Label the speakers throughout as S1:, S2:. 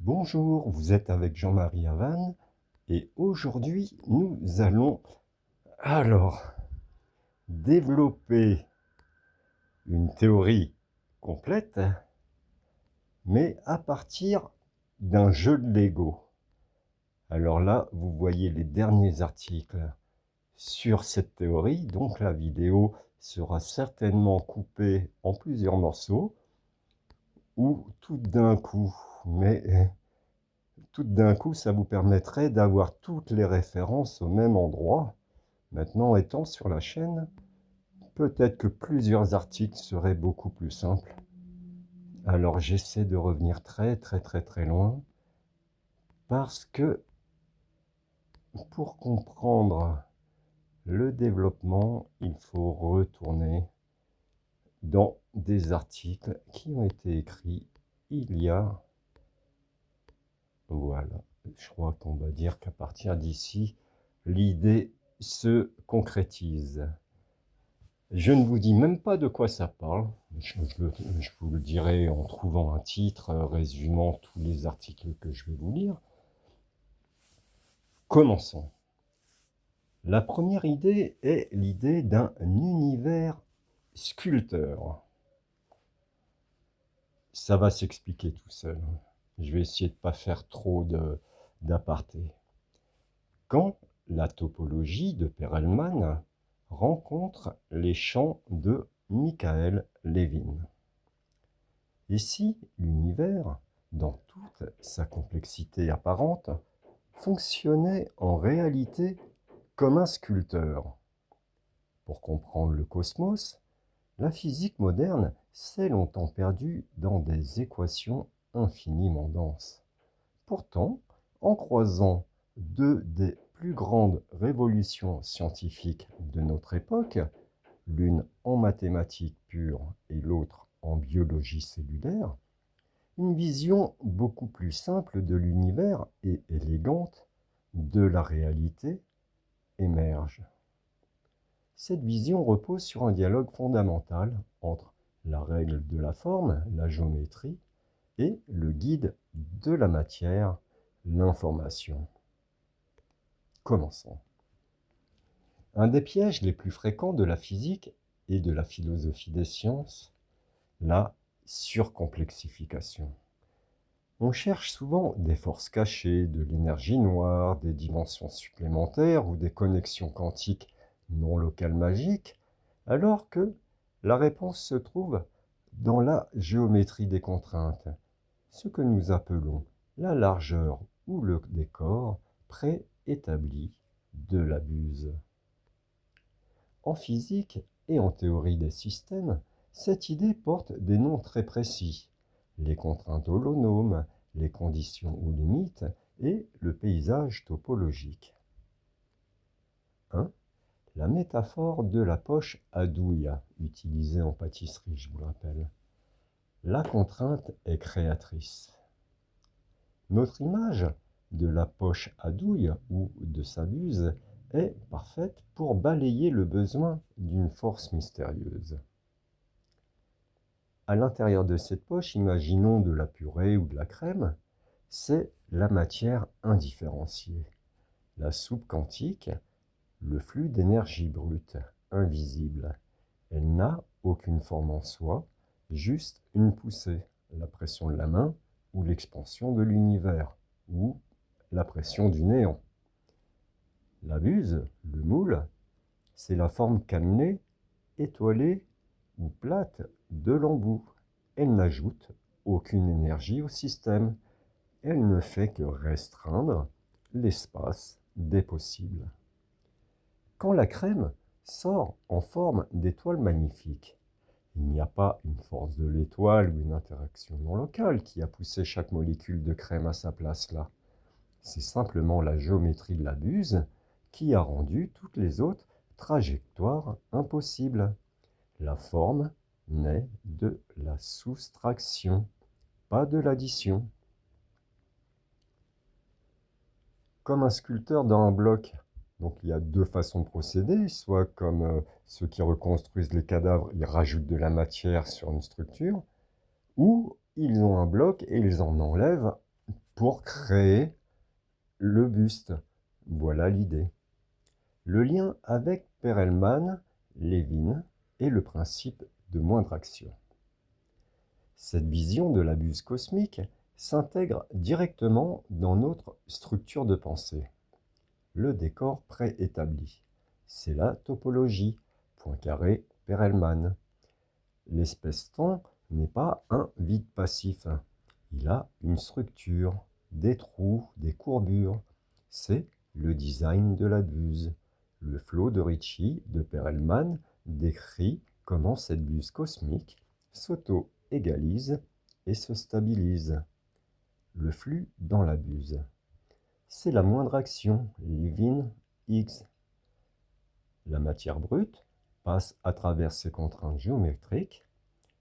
S1: Bonjour, vous êtes avec Jean-Marie Havane et aujourd'hui nous allons développer une théorie complète mais à partir d'un jeu de Lego. Alors là, vous voyez les derniers articles sur cette théorie, donc la vidéo sera certainement coupée en plusieurs morceaux ou tout d'un coup, mais tout d'un coup, ça vous permettrait d'avoir toutes les références au même endroit. Maintenant, étant sur la chaîne, peut-être que plusieurs articles seraient beaucoup plus simples. Alors, j'essaie de revenir très loin, parce que pour comprendre le développement, il faut retourner dans des articles qui ont été écrits il y a... Voilà, je crois qu'on va dire qu'à partir d'ici, l'idée se concrétise. Je ne vous dis même pas de quoi ça parle. Je vous le dirai en trouvant un titre résumant tous les articles que je vais vous lire. Commençons. La première idée est l'idée d'un univers sculpteur. Ça va s'expliquer tout seul. Je vais essayer de ne pas faire trop d'aparté. Quand la topologie de Perelman rencontre les champs de Michael Levin. Et si l'univers, dans toute sa complexité apparente, fonctionnait en réalité comme un sculpteur? Pour comprendre le cosmos, la physique moderne s'est longtemps perdue dans des équations infiniment denses. Pourtant, en croisant deux des plus grandes révolutions scientifiques de notre époque, l'une en mathématiques pures et l'autre en biologie cellulaire, une vision beaucoup plus simple de l'univers et élégante de la réalité émerge. Cette vision repose sur un dialogue fondamental entre la règle de la forme, la géométrie, et le guide de la matière, l'information. Commençons. Un des pièges les plus fréquents de la physique et de la philosophie des sciences, la surcomplexification. On cherche souvent des forces cachées, de l'énergie noire, des dimensions supplémentaires ou des connexions quantiques non locales magiques, alors que la réponse se trouve dans la géométrie des contraintes, ce que nous appelons la largeur ou le décor préétabli de la buse. En physique et en théorie des systèmes, cette idée porte des noms très précis: les contraintes holonomes, les conditions ou limites et le paysage topologique. 1. La métaphore de la poche à douille, utilisée en pâtisserie, je vous le rappelle. La contrainte est créatrice. Notre image de la poche à douille ou de sa buse est parfaite pour balayer le besoin d'une force mystérieuse. À l'intérieur de cette poche, imaginons de la purée ou de la crème, c'est la matière indifférenciée, la soupe quantique, le flux d'énergie brute, invisible. Elle n'a aucune forme en soi, juste une poussée, la pression de la main ou l'expansion de l'univers, ou la pression du néant. La buse, le moule, c'est la forme cannelée, étoilée ou plate de l'embout. Elle n'ajoute aucune énergie au système. Elle ne fait que restreindre l'espace des possibles. Quand la crème sort en forme d'étoile magnifique, il n'y a pas une force de l'étoile ou une interaction non locale qui a poussé chaque molécule de crème à sa place là. C'est simplement la géométrie de la buse qui a rendu toutes les autres trajectoires impossibles. La forme naît de la soustraction, pas de l'addition. Comme un sculpteur dans un bloc. Donc il y a deux façons de procéder, soit comme ceux qui reconstruisent les cadavres, ils rajoutent de la matière sur une structure, ou ils ont un bloc et ils en enlèvent pour créer le buste. Voilà l'idée. Le lien avec Perelman, Levin est le principe de moindre action. Cette vision de la buse cosmique s'intègre directement dans notre structure de pensée. Le décor préétabli, c'est la topologie, Poincaré, Perelman. L'espace-temps n'est pas un vide passif, il a une structure, des trous, des courbures. C'est le design de la buse. Le flot de Ricci de Perelman décrit comment cette buse cosmique s'auto-égalise et se stabilise. Le flux dans la buse. C'est la moindre action, Levin X. La matière brute passe à travers ces contraintes géométriques.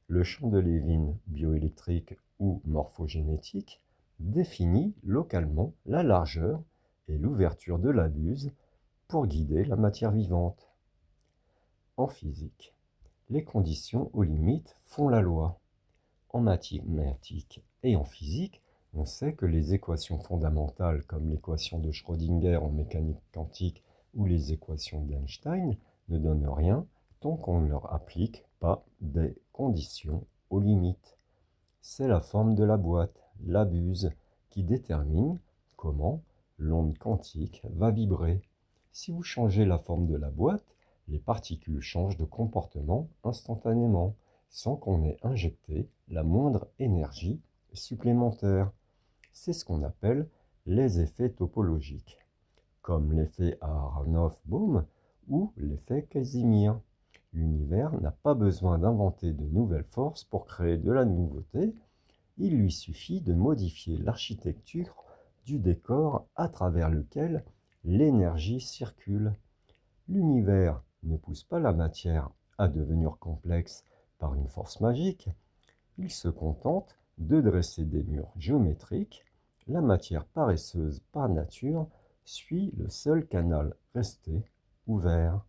S1: Le champ de Levin bioélectrique ou morphogénétique définit localement la largeur et l'ouverture de la buse pour guider la matière vivante. En physique, les conditions aux limites font la loi. En mathématiques et en physique, on sait que les équations fondamentales comme l'équation de Schrödinger en mécanique quantique ou les équations d'Einstein ne donnent rien tant qu'on ne leur applique pas des conditions aux limites. C'est la forme de la boîte, la buse, qui détermine comment l'onde quantique va vibrer. Si vous changez la forme de la boîte, les particules changent de comportement instantanément, sans qu'on ait injecté la moindre énergie supplémentaire. C'est ce qu'on appelle les effets topologiques, comme l'effet Aharonov-Bohm ou l'effet Casimir. L'univers n'a pas besoin d'inventer de nouvelles forces pour créer de la nouveauté, il lui suffit de modifier l'architecture du décor à travers lequel l'énergie circule. L'univers ne pousse pas la matière à devenir complexe par une force magique, il se contente de dresser des murs géométriques. La matière paresseuse par nature suit le seul canal resté ouvert.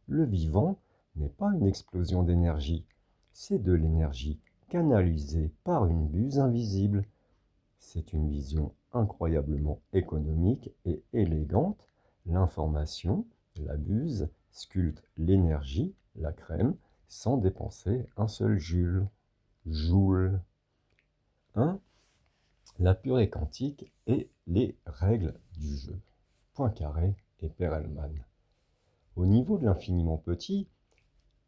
S1: Le vivant n'est pas une explosion d'énergie, c'est de l'énergie canalisée par une buse invisible. C'est une vision incroyablement économique et élégante. L'information, la buse, sculpte l'énergie, la crème, sans dépenser un seul joule. 1. La purée quantique et les règles du jeu. Poincaré et Perelman. Au niveau de l'infiniment petit,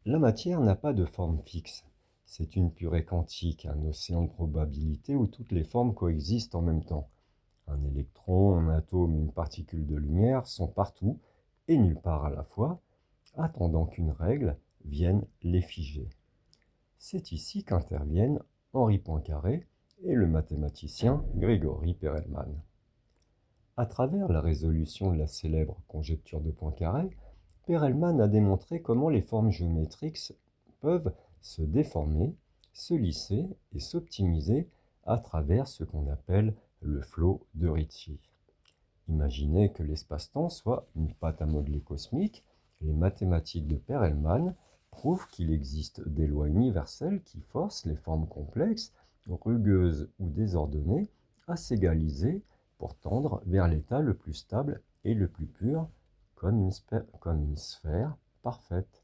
S1: la matière n'a pas de forme fixe. C'est une purée quantique, un océan de probabilités où toutes les formes coexistent en même temps. Un électron, un atome, une particule de lumière sont partout et nulle part à la fois, attendant qu'une règle vienne les figer. C'est ici qu'interviennent Henri Poincaré et le mathématicien Grégory Perelman. À travers la résolution de la célèbre conjecture de Poincaré, Perelman a démontré comment les formes géométriques peuvent se déformer, se lisser et s'optimiser à travers ce qu'on appelle le flot de Ricci. Imaginez que l'espace-temps soit une pâte à modeler cosmique. Les mathématiques de Perelman prouvent qu'il existe des lois universelles qui forcent les formes complexes, rugueuses ou désordonnées, à s'égaliser pour tendre vers l'état le plus stable et le plus pur, comme une sphère parfaite.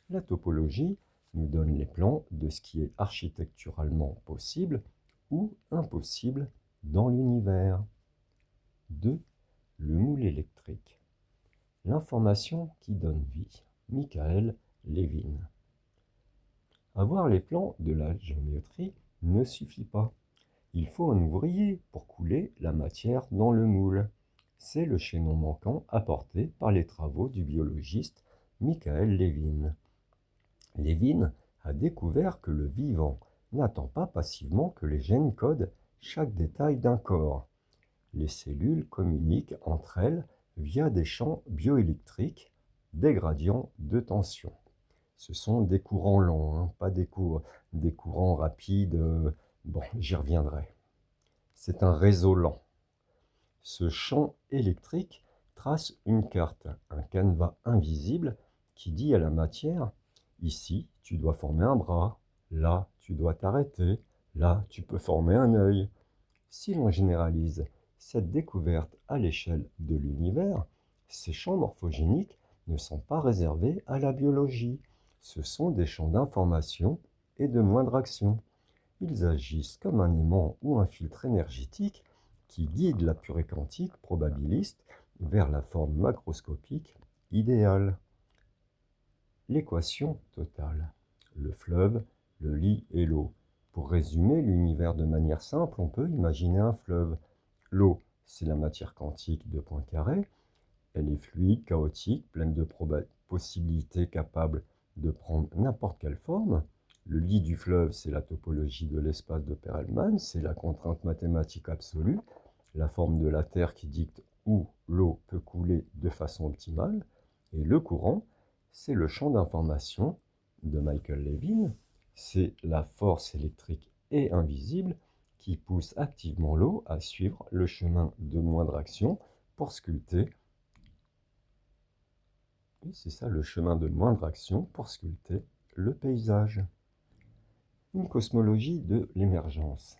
S1: La topologie nous donne les plans de ce qui est architecturalement possible ou impossible dans l'univers. 2. Le moule électrique. L'information qui donne vie. Michael Levin. Avoir les plans de la géométrie ne suffit pas. Il faut un ouvrier pour couler la matière dans le moule. C'est le chaînon manquant apporté par les travaux du biologiste Michael Levin. Levin a découvert que le vivant n'attend pas passivement que les gènes codent chaque détail d'un corps. Les cellules communiquent entre elles via des champs bioélectriques, des gradients de tension. Ce sont des courants lents, pas des courants rapides. Bon, j'y reviendrai. C'est un réseau lent. Ce champ électrique trace une carte, un canevas invisible qui dit à la matière « Ici, tu dois former un bras. Là, tu dois t'arrêter. Là, tu peux former un œil. » Si l'on généralise cette découverte à l'échelle de l'univers, ces champs morphogéniques ne sont pas réservés à la biologie. Ce sont des champs d'information et de moindre action. Ils agissent comme un aimant ou un filtre énergétique qui guide la purée quantique probabiliste vers la forme macroscopique idéale. L'équation totale. Le fleuve, le lit et l'eau. Pour résumer l'univers de manière simple, on peut imaginer un fleuve. L'eau, c'est la matière quantique de Poincaré. Elle est fluide, chaotique, pleine de possibilités capables de prendre n'importe quelle forme. Le lit du fleuve, c'est la topologie de l'espace de Perelman, c'est la contrainte mathématique absolue, la forme de la Terre qui dicte où l'eau peut couler de façon optimale. Et le courant, c'est le champ d'information de Michael Levin, c'est la force électrique et invisible qui pousse activement l'eau à suivre le chemin de moindre action pour sculpter. Oui, c'est ça, le chemin de moindre action pour sculpter le paysage. Une cosmologie de l'émergence.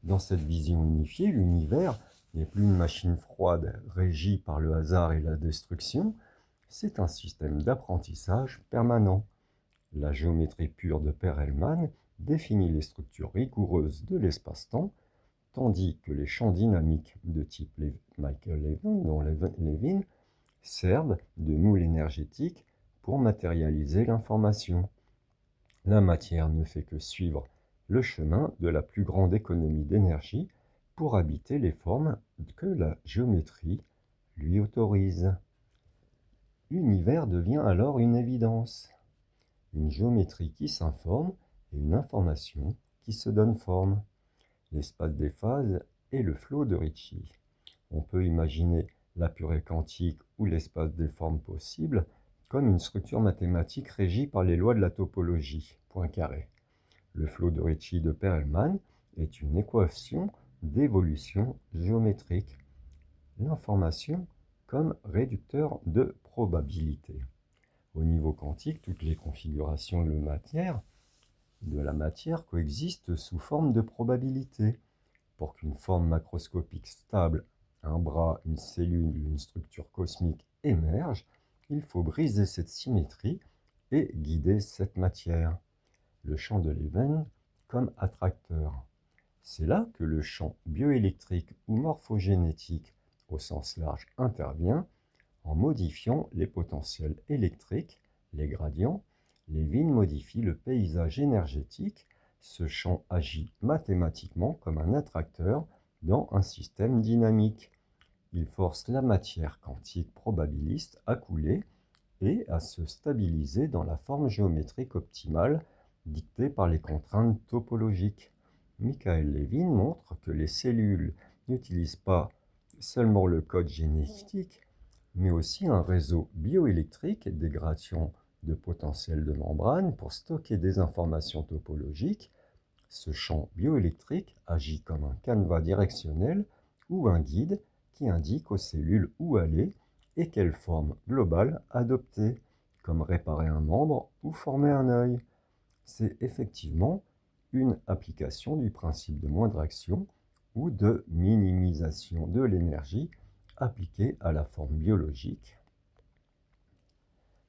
S1: Dans cette vision unifiée, l'univers n'est plus une machine froide régie par le hasard et la destruction, c'est un système d'apprentissage permanent. La géométrie pure de Perelman définit les structures rigoureuses de l'espace-temps, tandis que les champs dynamiques de type Michael Levin, dont Levin, servent de moule énergétique pour matérialiser l'information. La matière ne fait que suivre le chemin de la plus grande économie d'énergie pour habiter les formes que la géométrie lui autorise. L'univers devient alors une évidence, une géométrie qui s'informe et une information qui se donne forme. L'espace des phases est le flot de Ricci. On peut imaginer la purée quantique ou l'espace des formes possibles comme une structure mathématique régie par les lois de la topologie, Poincaré. Le flot de Ricci de Perelman est une équation d'évolution géométrique. L'information comme réducteur de probabilité. Au niveau quantique, toutes les configurations de la matière coexistent sous forme de probabilité. Pour qu'une forme macroscopique stable, un bras, une cellule, une structure cosmique émerge, il faut briser cette symétrie et guider cette matière. Le champ de Levin comme attracteur. C'est là que le champ bioélectrique ou morphogénétique au sens large intervient en modifiant les potentiels électriques, les gradients. Levin modifie le paysage énergétique. Ce champ agit mathématiquement comme un attracteur dans un système dynamique. Il force la matière quantique probabiliste à couler et à se stabiliser dans la forme géométrique optimale dictée par les contraintes topologiques. Michael Levin montre que les cellules n'utilisent pas seulement le code génétique, mais aussi un réseau bioélectrique et des gradients de potentiel de membrane pour stocker des informations topologiques. Ce champ bioélectrique agit comme un canevas directionnel ou un guide qui indique aux cellules où aller et quelle forme globale adopter, comme réparer un membre ou former un œil. C'est effectivement une application du principe de moindre action ou de minimisation de l'énergie appliquée à la forme biologique.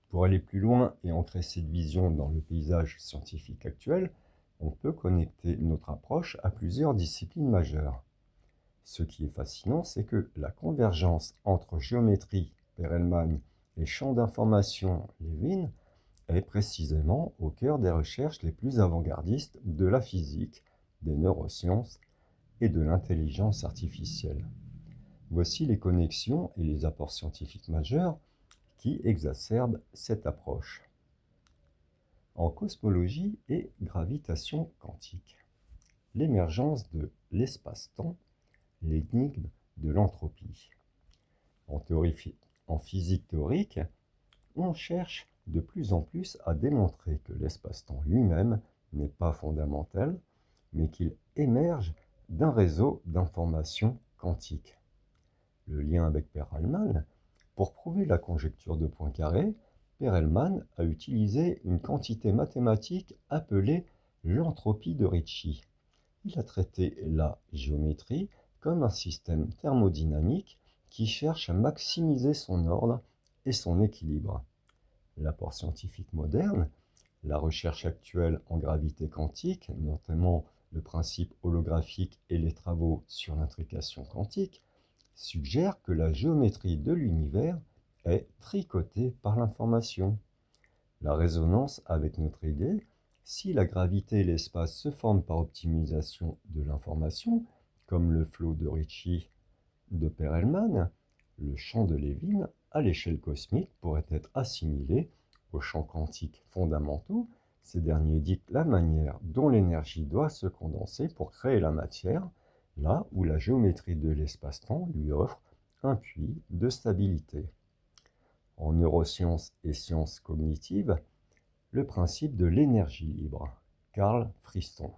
S1: Pour aller plus loin et ancrer cette vision dans le paysage scientifique actuel, on peut connecter notre approche à plusieurs disciplines majeures. Ce qui est fascinant, c'est que la convergence entre géométrie, Perelman, et champs d'information, Levin, est précisément au cœur des recherches les plus avant-gardistes de la physique, des neurosciences et de l'intelligence artificielle. Voici les connexions et les apports scientifiques majeurs qui exacerbent cette approche. En cosmologie et gravitation quantique, l'émergence de l'espace-temps, l'énigme de l'entropie. En physique théorique, on cherche de plus en plus à démontrer que l'espace-temps lui-même n'est pas fondamental, mais qu'il émerge d'un réseau d'informations quantiques. Le lien avec Perelman, pour prouver la conjecture de Poincaré, Perelman a utilisé une quantité mathématique appelée l'entropie de Ricci. Il a traité la géométrie comme un système thermodynamique qui cherche à maximiser son ordre et son équilibre. L'apport scientifique moderne, la recherche actuelle en gravité quantique, notamment le principe holographique et les travaux sur l'intrication quantique, suggèrent que la géométrie de l'univers est tricotée par l'information. La résonance avec notre idée, si la gravité et l'espace se forment par optimisation de l'information, comme le flot de Ricci de Perelman, le champ de Levin, à l'échelle cosmique, pourrait être assimilé aux champs quantiques fondamentaux. Ces derniers dictent la manière dont l'énergie doit se condenser pour créer la matière, là où la géométrie de l'espace-temps lui offre un puits de stabilité. En neurosciences et sciences cognitives, le principe de l'énergie libre, Carl Friston.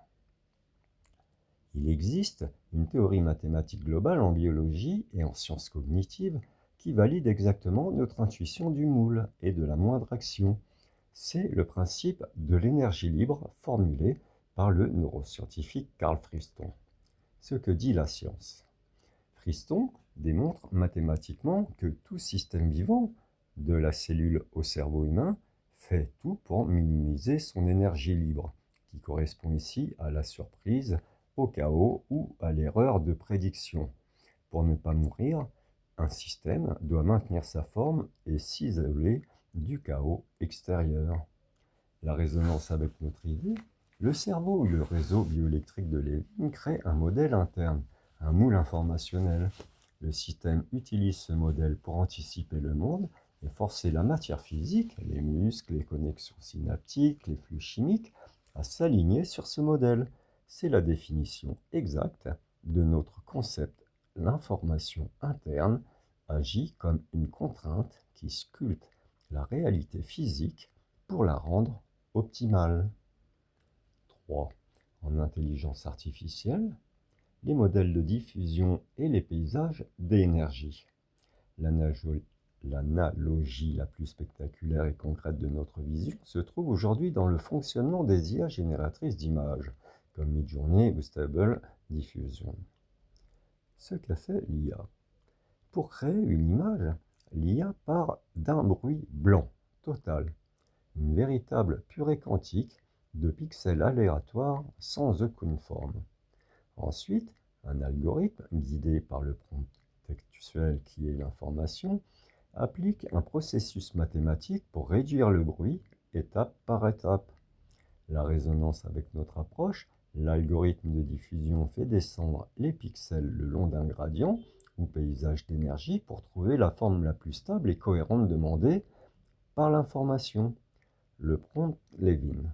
S1: Il existe une théorie mathématique globale en biologie et en sciences cognitives qui valide exactement notre intuition du moule et de la moindre action. C'est le principe de l'énergie libre formulé par le neuroscientifique Carl Friston. Ce que dit la science. Friston démontre mathématiquement que tout système vivant, de la cellule au cerveau humain, fait tout pour minimiser son énergie libre, qui correspond ici à la surprise, au chaos ou à l'erreur de prédiction. Pour ne pas mourir, un système doit maintenir sa forme et s'isoler du chaos extérieur. La résonance avec notre idée, le cerveau ou le réseau bioélectrique de Levin crée un modèle interne, un moule informationnel. Le système utilise ce modèle pour anticiper le monde et forcer la matière physique, les muscles, les connexions synaptiques, les flux chimiques, à s'aligner sur ce modèle. C'est la définition exacte de notre concept. L'information interne agit comme une contrainte qui sculpte la réalité physique pour la rendre optimale. 3. En intelligence artificielle, les modèles de diffusion et les paysages d'énergie. L'analogie la plus spectaculaire et concrète de notre vision se trouve aujourd'hui dans le fonctionnement des IA génératrices d'images, comme Midjourney ou Stable Diffusion. Ce qu'a fait l'IA. Pour créer une image, l'IA part d'un bruit blanc, total, une véritable purée quantique de pixels aléatoires sans aucune forme. Ensuite, un algorithme, guidé par le prompt textuel qui est l'information, applique un processus mathématique pour réduire le bruit étape par étape. La résonance avec notre approche, l'algorithme de diffusion fait descendre les pixels le long d'un gradient ou paysage d'énergie pour trouver la forme la plus stable et cohérente demandée par l'information. Le prompt Levin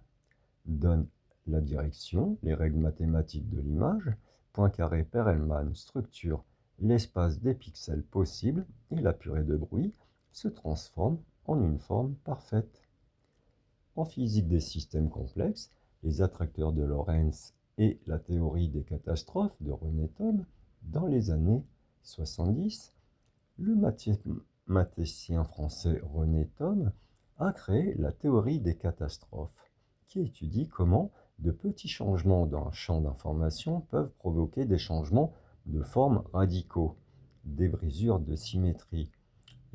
S1: donne la direction, les règles mathématiques de l'image, Poincaré Perelman structure l'espace des pixels possibles et la purée de bruit se transforme en une forme parfaite. En physique des systèmes complexes, les attracteurs de Lorentz et la théorie des catastrophes de René Thom, dans les années 70, le mathématicien français René Thom a créé la théorie des catastrophes, qui étudie comment de petits changements dans un champ d'information peuvent provoquer des changements de forme radicaux, des brisures de symétrie.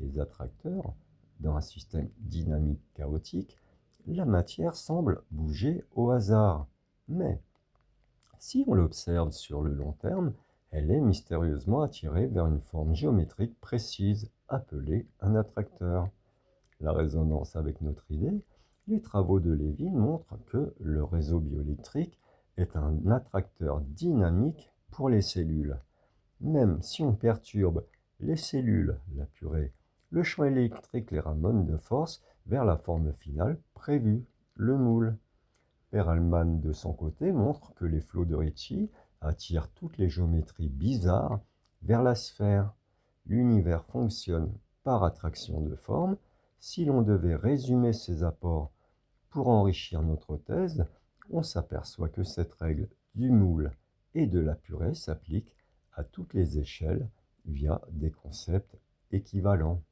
S1: Les attracteurs, dans un système dynamique chaotique, la matière semble bouger au hasard, mais si on l'observe sur le long terme, elle est mystérieusement attirée vers une forme géométrique précise, appelée un attracteur. La résonance avec notre idée, les travaux de Levin montrent que le réseau bioélectrique est un attracteur dynamique pour les cellules. Même si on perturbe les cellules, la purée, le champ électrique les ramène de force vers la forme finale prévue, le moule. Perelman, de son côté, montre que les flots de Ricci attirent toutes les géométries bizarres vers la sphère. L'univers fonctionne par attraction de forme. Si l'on devait résumer ces apports pour enrichir notre thèse, on s'aperçoit que cette règle du moule et de la purée s'applique à toutes les échelles via des concepts équivalents.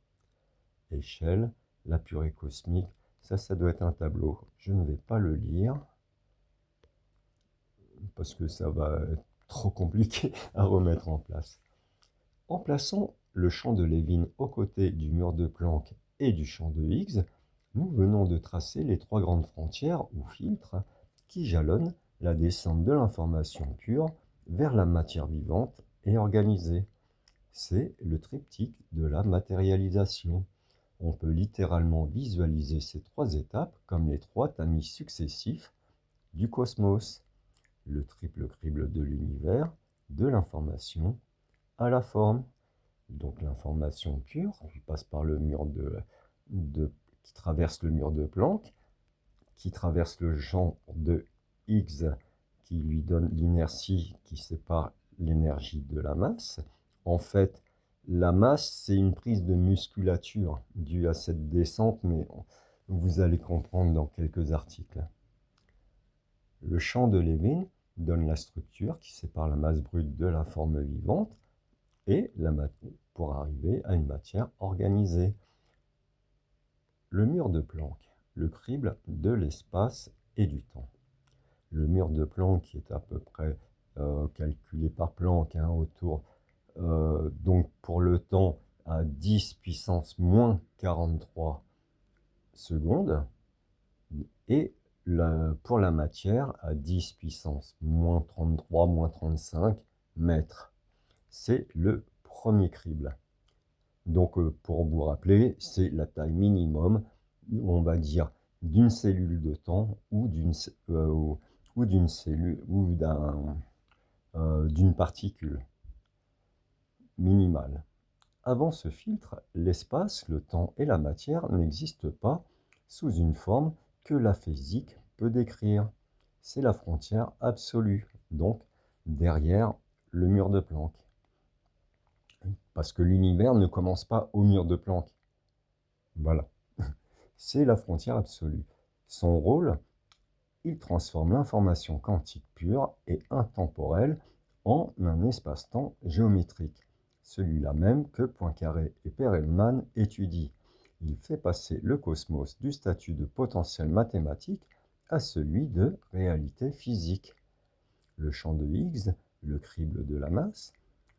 S1: Échelle, la purée cosmique, ça doit être un tableau. Je ne vais pas le lire. parce que ça va être trop compliqué à remettre en place. En plaçant le champ de Levin aux côtés du mur de Planck et du champ de Higgs, nous venons de tracer les trois grandes frontières ou filtres qui jalonnent la descente de l'information pure vers la matière vivante et organisée. C'est le triptyque de la matérialisation. On peut littéralement visualiser ces trois étapes comme les trois tamis successifs du cosmos, le triple crible de l'univers, de l'information à la forme. Donc l'information pure qui passe par le mur qui traverse le mur de Planck, qui traverse le champ de Higgs qui lui donne l'inertie qui sépare l'énergie de la masse. En fait, la masse, c'est une prise de musculature due à cette descente, mais vous allez comprendre dans quelques articles. Le champ de Levin donne la structure qui sépare la masse brute de la forme vivante et pour arriver à une matière organisée. Le mur de Planck, le crible de l'espace et du temps. Le mur de Planck qui est à peu près calculé par Planck autour, donc pour le temps à 10 puissance moins 43 secondes, et pour la matière à 10 puissance moins 33, moins 35 mètres. C'est le premier crible. Donc pour vous rappeler, c'est la taille minimum, on va dire, d'une cellule de temps ou d'une cellule ou d'une particule minimale. Avant ce filtre, l'espace, le temps et la matière n'existent pas sous une forme que la physique peut décrire. C'est la frontière absolue, donc derrière le mur de Planck. Parce que l'univers ne commence pas au mur de Planck. Voilà. C'est la frontière absolue. Son rôle, il transforme l'information quantique pure et intemporelle en un espace-temps géométrique, celui-là même que Poincaré et Perelman étudient. Il fait passer le cosmos du statut de potentiel mathématique à celui de réalité physique. Le champ de Higgs, le crible de la masse,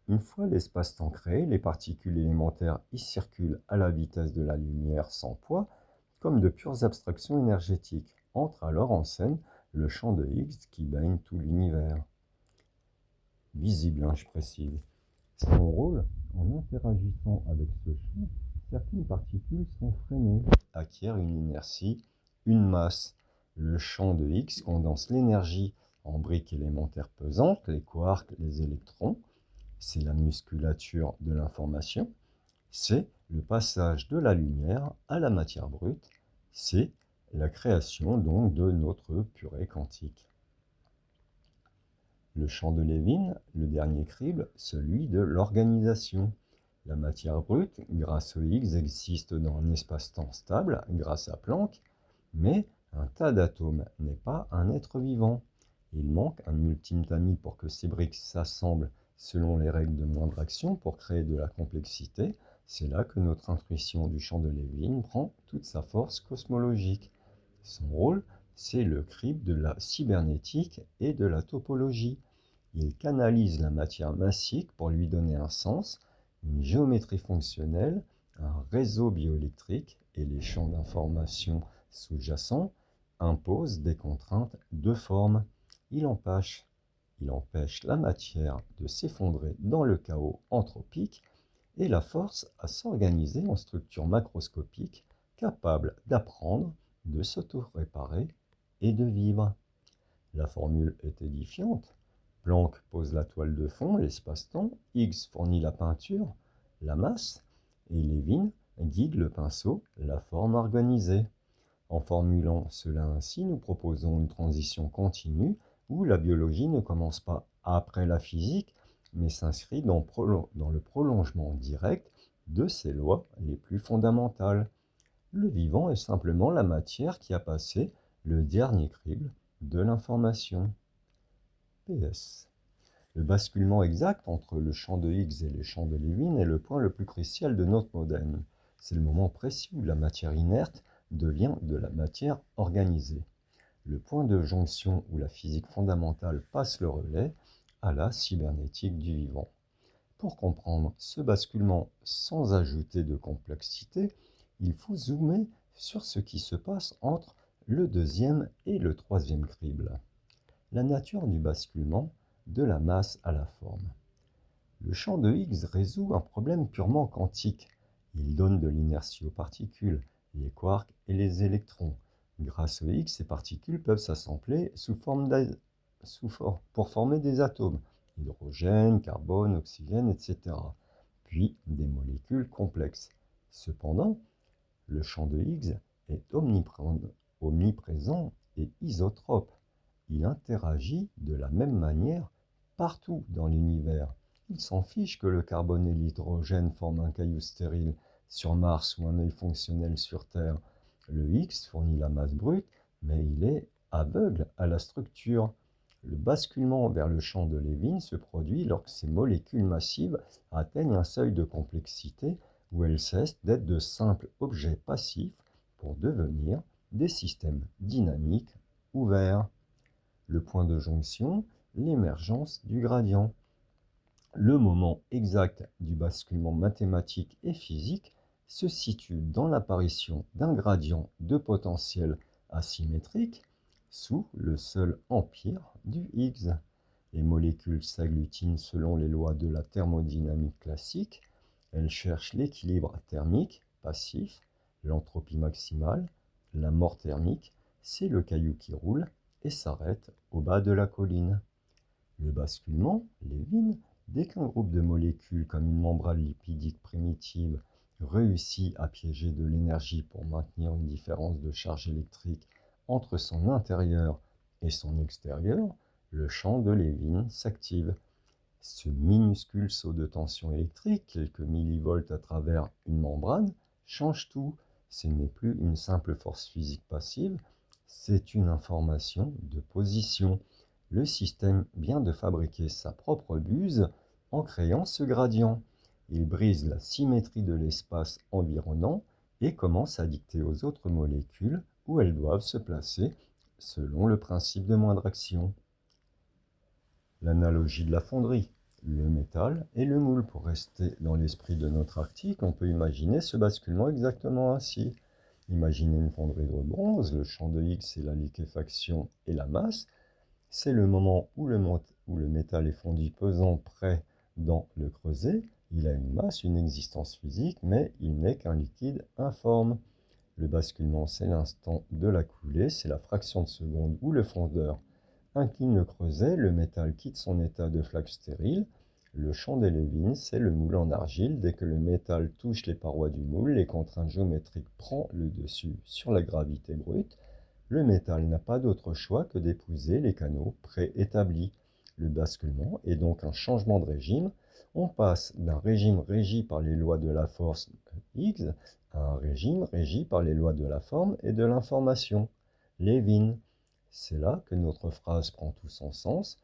S1: une fois l'espace-temps créé, les particules élémentaires y circulent à la vitesse de la lumière sans poids, comme de pures abstractions énergétiques. Entre alors en scène le champ de Higgs qui baigne tout l'univers. Visible, je précise. Son rôle, en interagissant avec ce champ, certaines particules sont freinées, acquièrent une inertie, une masse. Le champ de Higgs condense l'énergie en briques élémentaires pesantes, les quarks, les électrons. C'est la musculature de l'information. C'est le passage de la lumière à la matière brute. C'est la création donc de notre purée quantique. Le champ de Levin, le dernier crible, celui de l'organisation. La matière brute, grâce au Higgs, existe dans un espace-temps stable, grâce à Planck, mais un tas d'atomes n'est pas un être vivant. Il manque un ultime tamis pour que ces briques s'assemblent selon les règles de moindre action pour créer de la complexité. C'est là que notre intuition du champ de Levin prend toute sa force cosmologique. Son rôle, c'est le crible de la cybernétique et de la topologie. Il canalise la matière massique pour lui donner un sens, une géométrie fonctionnelle, un réseau bioélectrique et les champs d'information sous-jacents imposent des contraintes de forme. Il empêche la matière de s'effondrer dans le chaos anthropique et la force à s'organiser en structures macroscopiques capables d'apprendre, de s'auto-réparer et de vivre. La formule est édifiante. Planck pose la toile de fond, l'espace-temps, Higgs fournit la peinture, la masse, et Levin guide le pinceau, la forme organisée. En formulant cela ainsi, nous proposons une transition continue où la biologie ne commence pas après la physique, mais s'inscrit dans le prolongement direct de ses lois les plus fondamentales. Le vivant est simplement la matière qui a passé le dernier crible de l'information. PS. Le basculement exact entre le champ de Higgs et le champ de Levin est le point le plus crucial de notre modèle. C'est le moment précis où la matière inerte devient de la matière organisée. le point de jonction où la physique fondamentale passe le relais à la cybernétique du vivant. Pour comprendre ce basculement sans ajouter de complexité, il faut zoomer sur ce qui se passe entre le deuxième et le troisième crible. La nature du basculement de la masse à la forme. Le champ de Higgs résout un problème purement quantique. Il donne de l'inertie aux particules, les quarks et les électrons. Grâce au Higgs, ces particules peuvent s'assembler pour former des atomes, hydrogène, carbone, oxygène, etc. Puis des molécules complexes. Cependant, le champ de Higgs est omniprésent et isotrope. Il interagit de la même manière partout dans l'univers. Il s'en fiche que le carbone et l'hydrogène forment un caillou stérile sur Mars ou un œil fonctionnel sur Terre. Le Higgs fournit la masse brute, mais il est aveugle à la structure. Le basculement vers le champ de Levin se produit lorsque ces molécules massives atteignent un seuil de complexité où elles cessent d'être de simples objets passifs pour devenir des systèmes dynamiques ouverts. Le point de jonction, l'émergence du gradient. Le moment exact du basculement mathématique et physique se situe dans l'apparition d'un gradient de potentiel asymétrique sous le seul empire du Higgs. Les molécules s'agglutinent selon les lois de la thermodynamique classique. Elles cherchent l'équilibre thermique passif, l'entropie maximale, la mort thermique, c'est le caillou qui roule et s'arrête au bas de la colline. Le basculement, Levin, dès qu'un groupe de molécules comme une membrane lipidique primitive réussit à piéger de l'énergie pour maintenir une différence de charge électrique entre son intérieur et son extérieur, le champ de Levin s'active. Ce minuscule saut de tension électrique, quelques millivolts à travers une membrane, change tout. Ce n'est plus une simple force physique passive, c'est une information de position. Le système vient de fabriquer sa propre buse en créant ce gradient. Il brise la symétrie de l'espace environnant et commence à dicter aux autres molécules où elles doivent se placer selon le principe de moindre action. L'analogie de la fonderie, le métal et le moule. Pour rester dans l'esprit de notre article, on peut imaginer ce basculement exactement ainsi. Imaginez une fonderie de bronze, le champ de Higgs c'est la liquéfaction et la masse. C'est le moment où le métal est fondu pesant près dans le creuset. Il a une masse, une existence physique, mais il n'est qu'un liquide informe. Le basculement, c'est l'instant de la coulée, c'est la fraction de seconde où le fondeur incline le creuset, le métal quitte son état de flaque stérile. Le champ de Levin, c'est le moule en argile. Dès que le métal touche les parois du moule, les contraintes géométriques prennent le dessus sur la gravité brute. Le métal n'a pas d'autre choix que d'épouser les canaux préétablis. Le basculement est donc un changement de régime. On passe d'un régime régi par les lois de la force Higgs à un régime régi par les lois de la forme et de l'information. Levin. C'est là que notre phrase prend tout son sens.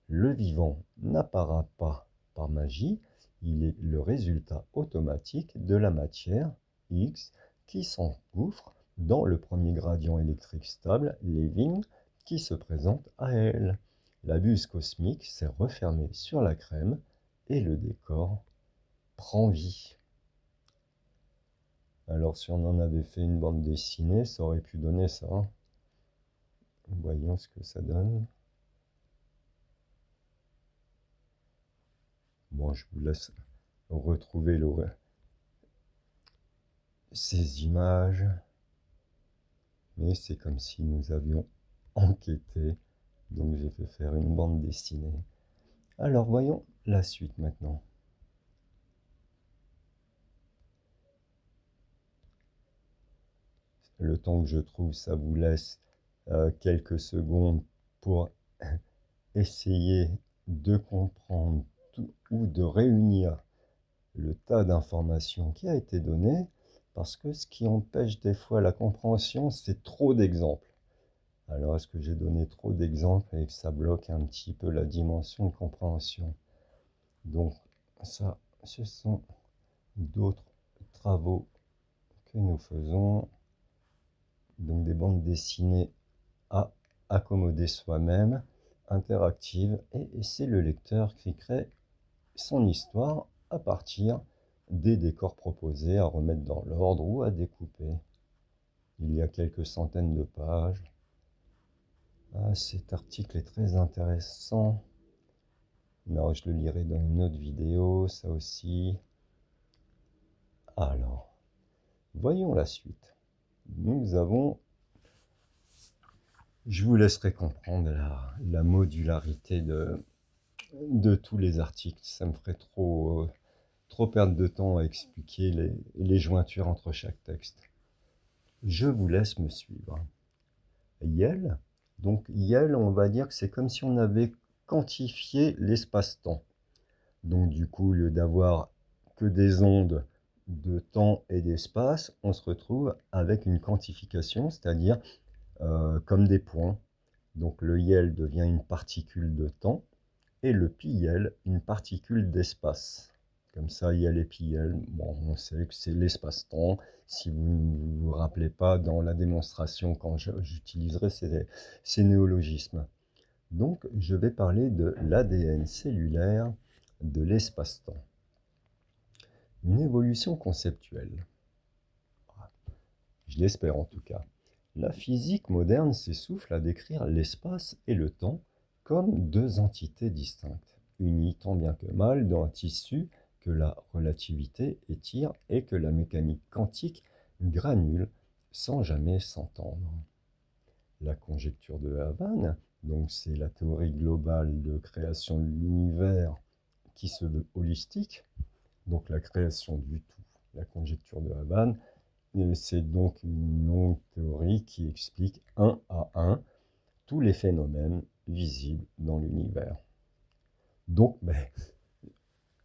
S1: Le vivant n'apparaît pas par magie, il est le résultat automatique de la matière, X, qui s'engouffre dans le premier gradient électrique stable, Levin, qui se présente à elle. La buse cosmique s'est refermée sur la crème et le décor prend vie. Alors si on en avait fait une bande dessinée, ça aurait pu donner ça. Voyons ce que ça donne. Bon, je vous laisse retrouver ces images. Mais c'est comme si nous avions enquêté. Donc j'ai fait faire une bande dessinée. Alors voyons la suite maintenant. Le temps que je trouve, ça vous laisse quelques secondes pour essayer de comprendre ou de réunir le tas d'informations qui a été donné, parce que ce qui empêche des fois la compréhension, c'est trop d'exemples. Alors, est-ce que j'ai donné trop d'exemples et que ça bloque un petit peu la dimension de compréhension? Donc, ça, ce sont d'autres travaux que nous faisons. Donc, des bandes dessinées à accommoder soi-même, interactive, et c'est le lecteur qui crée son histoire à partir des décors proposés à remettre dans l'ordre ou à découper. Il y a quelques centaines de pages. Ah, cet article est très intéressant. Non, je le lirai dans une autre vidéo, ça aussi. Alors, voyons la suite. Nous avons... Je vous laisserai comprendre la modularité de tous les articles. Ça me ferait trop perdre de temps à expliquer les jointures entre chaque texte. Je vous laisse me suivre. YEL. Donc YEL, on va dire que c'est comme si on avait quantifié l'espace-temps. Donc du coup, au lieu d'avoir que des ondes de temps et d'espace, on se retrouve avec une quantification, c'est-à-dire comme des points. Donc le YEL devient une particule de temps et le pi-YEL une particule d'espace. Comme ça, YEL et pi-YEL, bon, on sait que c'est l'espace-temps. Si vous ne vous rappelez pas dans la démonstration quand j'utiliserai ces néologismes. Donc, je vais parler de l'ADN cellulaire de l'espace-temps. Une évolution conceptuelle. Je l'espère en tout cas. La physique moderne s'essouffle à décrire l'espace et le temps comme deux entités distinctes, unies tant bien que mal dans un tissu que la relativité étire et que la mécanique quantique granule sans jamais s'entendre. La conjecture de Havane, donc c'est la théorie globale de création de l'univers qui se veut holistique, donc la création du tout. La conjecture de Havane, c'est donc une longue théorie qui explique un à un tous les phénomènes visibles dans l'univers. Donc,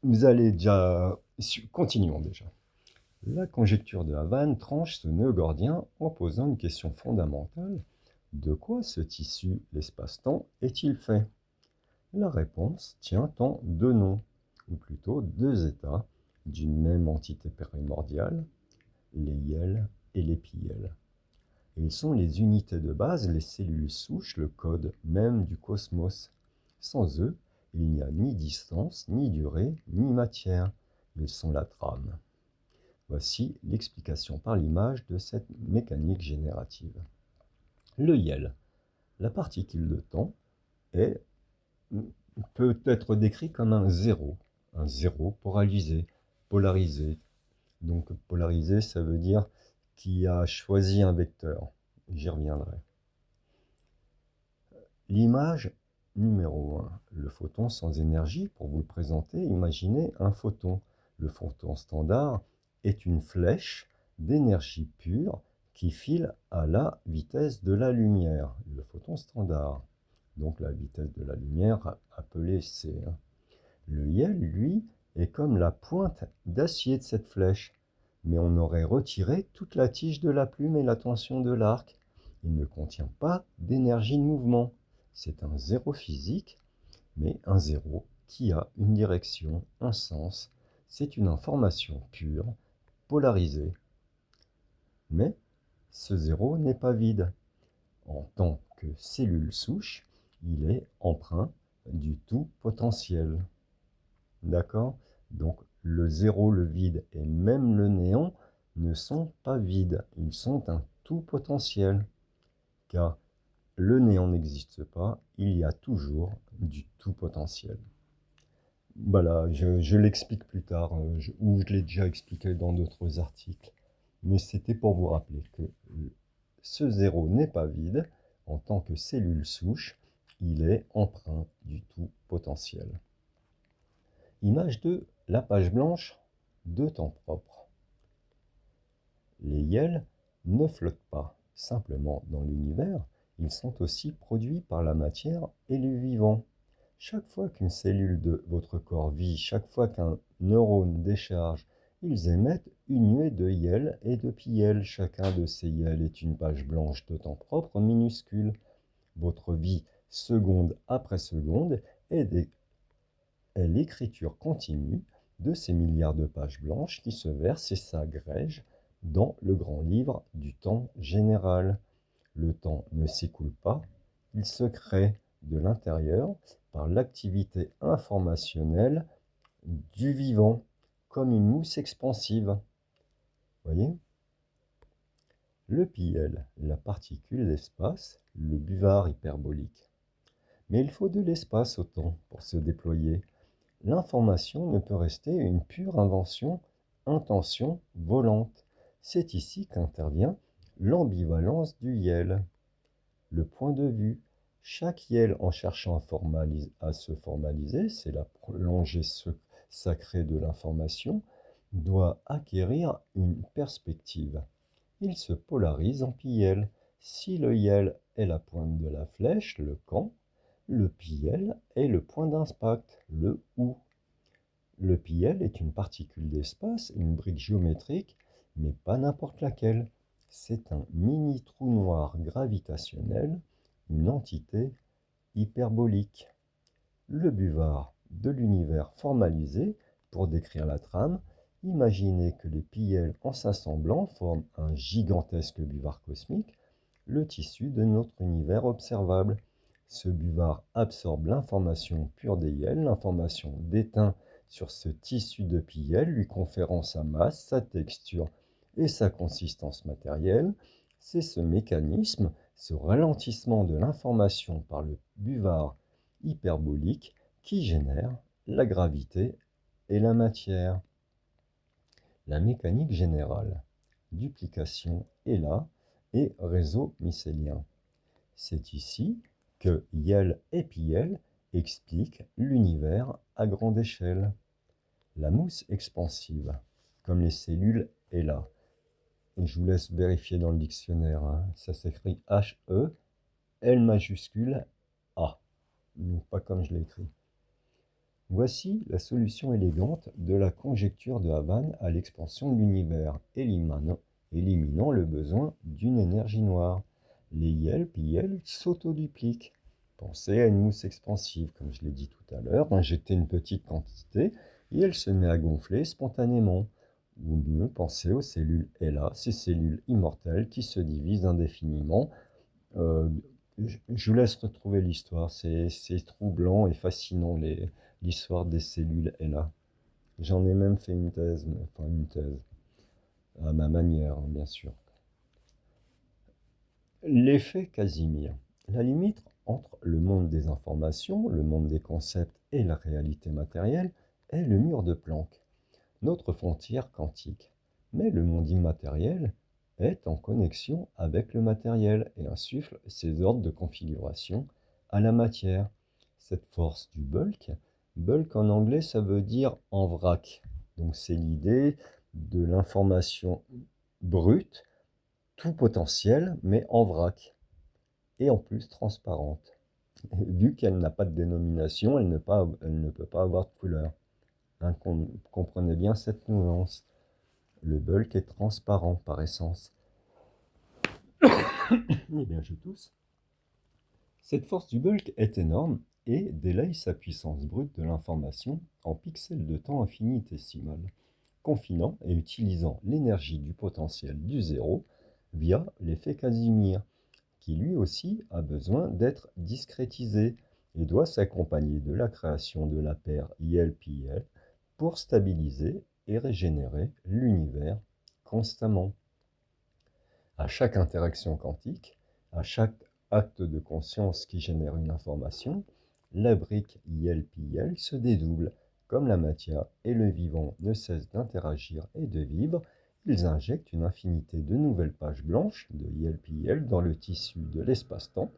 S1: vous allez déjà... Continuons déjà. La conjecture de Havane tranche ce nœud gordien en posant une question fondamentale. De quoi ce tissu, l'espace-temps, est-il fait? La réponse tient en deux noms, ou plutôt deux états, d'une même entité primordiale, les YEL et les pi-YEL. Ils sont les unités de base, les cellules souches, le code même du cosmos. Sans eux, il n'y a ni distance, ni durée, ni matière. Ils sont la trame. Voici l'explication par l'image de cette mécanique générative. Le YEL, la particule de temps, peut être décrit comme un zéro polarisé. Donc polarisé, ça veut dire qui a choisi un vecteur. J'y reviendrai. L'image numéro 1, le photon sans énergie. Pour vous le présenter, imaginez un photon. Le photon standard est une flèche d'énergie pure qui file à la vitesse de la lumière. Le photon standard, donc la vitesse de la lumière appelée c. Le YEL, lui, est comme la pointe d'acier de cette flèche, mais on aurait retiré toute la tige de la plume et la tension de l'arc. Il ne contient pas d'énergie de mouvement. C'est un zéro physique, mais un zéro qui a une direction, un sens. C'est une information pure, polarisée. Mais ce zéro n'est pas vide. En tant que cellule souche, il est empreint du tout potentiel. D'accord? Donc le zéro, le vide et même le néant ne sont pas vides. Ils sont un tout potentiel. Car le néant n'existe pas, il y a toujours du tout potentiel. Voilà, je l'explique plus tard, ou je l'ai déjà expliqué dans d'autres articles. Mais c'était pour vous rappeler que ce zéro n'est pas vide. En tant que cellule souche, il est empreint du tout potentiel. Image 2, la page blanche de temps propre. Les YEL ne flottent pas simplement dans l'univers, ils sont aussi produits par la matière et le vivant. Chaque fois qu'une cellule de votre corps vit, chaque fois qu'un neurone décharge, ils émettent une nuée de YEL et de pi-YEL. Chacun de ces YEL est une page blanche de temps propre minuscule. Votre vie, seconde après seconde, est l'écriture continue de ces milliards de pages blanches qui se versent et s'agrègent dans le grand livre du temps général. Le temps ne s'écoule pas, Il se crée de l'intérieur par l'activité informationnelle du vivant, comme une mousse expansive. Voyez? Le PIL, la particule d'espace, le buvard hyperbolique. Mais il faut de l'espace autant pour se déployer. L'information ne peut rester une pure intention volante. C'est ici qu'intervient l'ambivalence du YEL, le point de vue. Chaque YEL, en cherchant à se formaliser, c'est la plongée sacrée de l'information, doit acquérir une perspective. Il se polarise en PIL. Si le YEL est la pointe de la flèche, le quand, le PIL est le point d'impact, le où. Le PIL est une particule d'espace, une brique géométrique, mais pas n'importe laquelle. C'est un mini trou noir gravitationnel, une entité hyperbolique. Le buvard de l'univers formalisé, pour décrire la trame, imaginez que les PIL en s'assemblant forment un gigantesque buvard cosmique, le tissu de notre univers observable. Ce buvard absorbe l'information pure des YEL, l'information déteint sur ce tissu de PIL, lui conférant sa masse, sa texture et sa consistance matérielle. C'est ce mécanisme, ce ralentissement de l'information par le buvard hyperbolique qui génère la gravité et la matière. La mécanique générale, duplication est là, et réseau mycélien. C'est ici que YEL et PIL expliquent l'univers à grande échelle. La mousse expansive, comme les cellules HeLa. Et je vous laisse vérifier dans le dictionnaire, hein. Ça s'écrit H-E, L majuscule A. Non, pas comme je l'ai écrit. Voici la solution élégante de la conjecture de Havane à l'expansion de l'univers, éliminant le besoin d'une énergie noire. Les YEL, PIL s'autodupliquent. Pensez à une mousse expansive, comme je l'ai dit tout à l'heure, injectez une petite quantité et elle se met à gonfler spontanément. Ou mieux, pensez aux cellules HeLa, ces cellules immortelles qui se divisent indéfiniment. Je vous laisse retrouver l'histoire, c'est troublant et fascinant l'histoire des cellules HeLa. J'en ai même fait une thèse, à ma manière, hein, bien sûr. L'effet Casimir. La limite entre le monde des informations, le monde des concepts et la réalité matérielle est le mur de Planck, notre frontière quantique. Mais le monde immatériel est en connexion avec le matériel et insuffle ses ordres de configuration à la matière. Cette force du bulk en anglais ça veut dire en vrac. Donc c'est l'idée de l'information brute, tout potentiel, mais en vrac. Et en plus transparente. Vu qu'elle n'a pas de dénomination, elle ne peut pas avoir de couleur. Hein, comprenez bien cette nuance. Le bulk est transparent par essence. Eh bien, je tousse. Cette force du bulk est énorme et délaye sa puissance brute de l'information en pixels de temps infinitésimal, confinant et utilisant l'énergie du potentiel du zéro via l'effet Casimir, qui lui aussi a besoin d'être discrétisé et doit s'accompagner de la création de la paire IL-PIL pour stabiliser et régénérer l'univers constamment. À chaque interaction quantique, à chaque acte de conscience qui génère une information, la brique IL-PIL se dédouble. Comme la matière et le vivant ne cessent d'interagir et de vivre, ils injectent une infinité de nouvelles pages blanches de IL-PIL dans le tissu de l'espace-temps,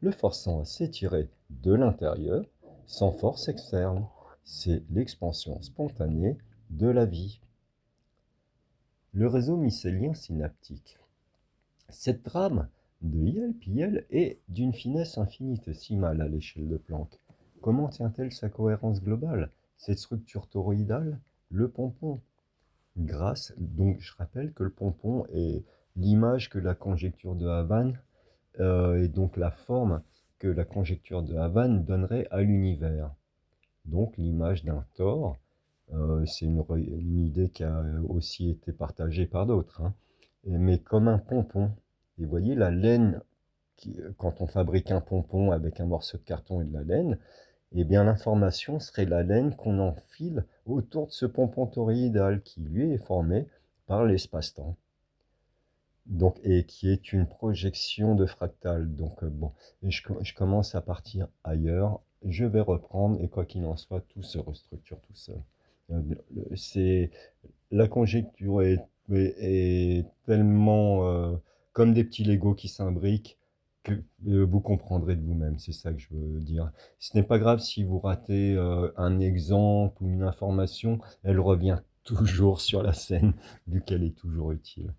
S1: le forçant à s'étirer de l'intérieur sans force externe. C'est l'expansion spontanée de la vie. Le réseau mycélien synaptique. Cette trame de IL-PIL est d'une finesse infinitésimale à l'échelle de Planck. Comment tient-elle sa cohérence globale, cette structure toroïdale? Le pompon. Donc je rappelle que le pompon est l'image que la conjecture de Havane et donc la forme que la conjecture de Havane donnerait à l'univers. Donc l'image d'un tore, c'est une idée qui a aussi été partagée par d'autres, hein, mais comme un pompon. Et voyez la laine quand on fabrique un pompon avec un morceau de carton et de la laine, eh bien l'information serait la laine qu'on enfile autour de ce pompon toroïdal qui, lui, est formé par l'espace-temps. Donc, et qui est une projection de fractal. Donc, bon, je commence à partir ailleurs. Je vais reprendre, et quoi qu'il en soit, tout se restructure tout seul. C'est la conjecture est tellement comme des petits Legos qui s'imbriquent que vous comprendrez de vous-même. C'est ça que je veux dire. Ce n'est pas grave si vous ratez un exemple ou une information, elle revient toujours sur la scène, vu qu'elle est toujours utile.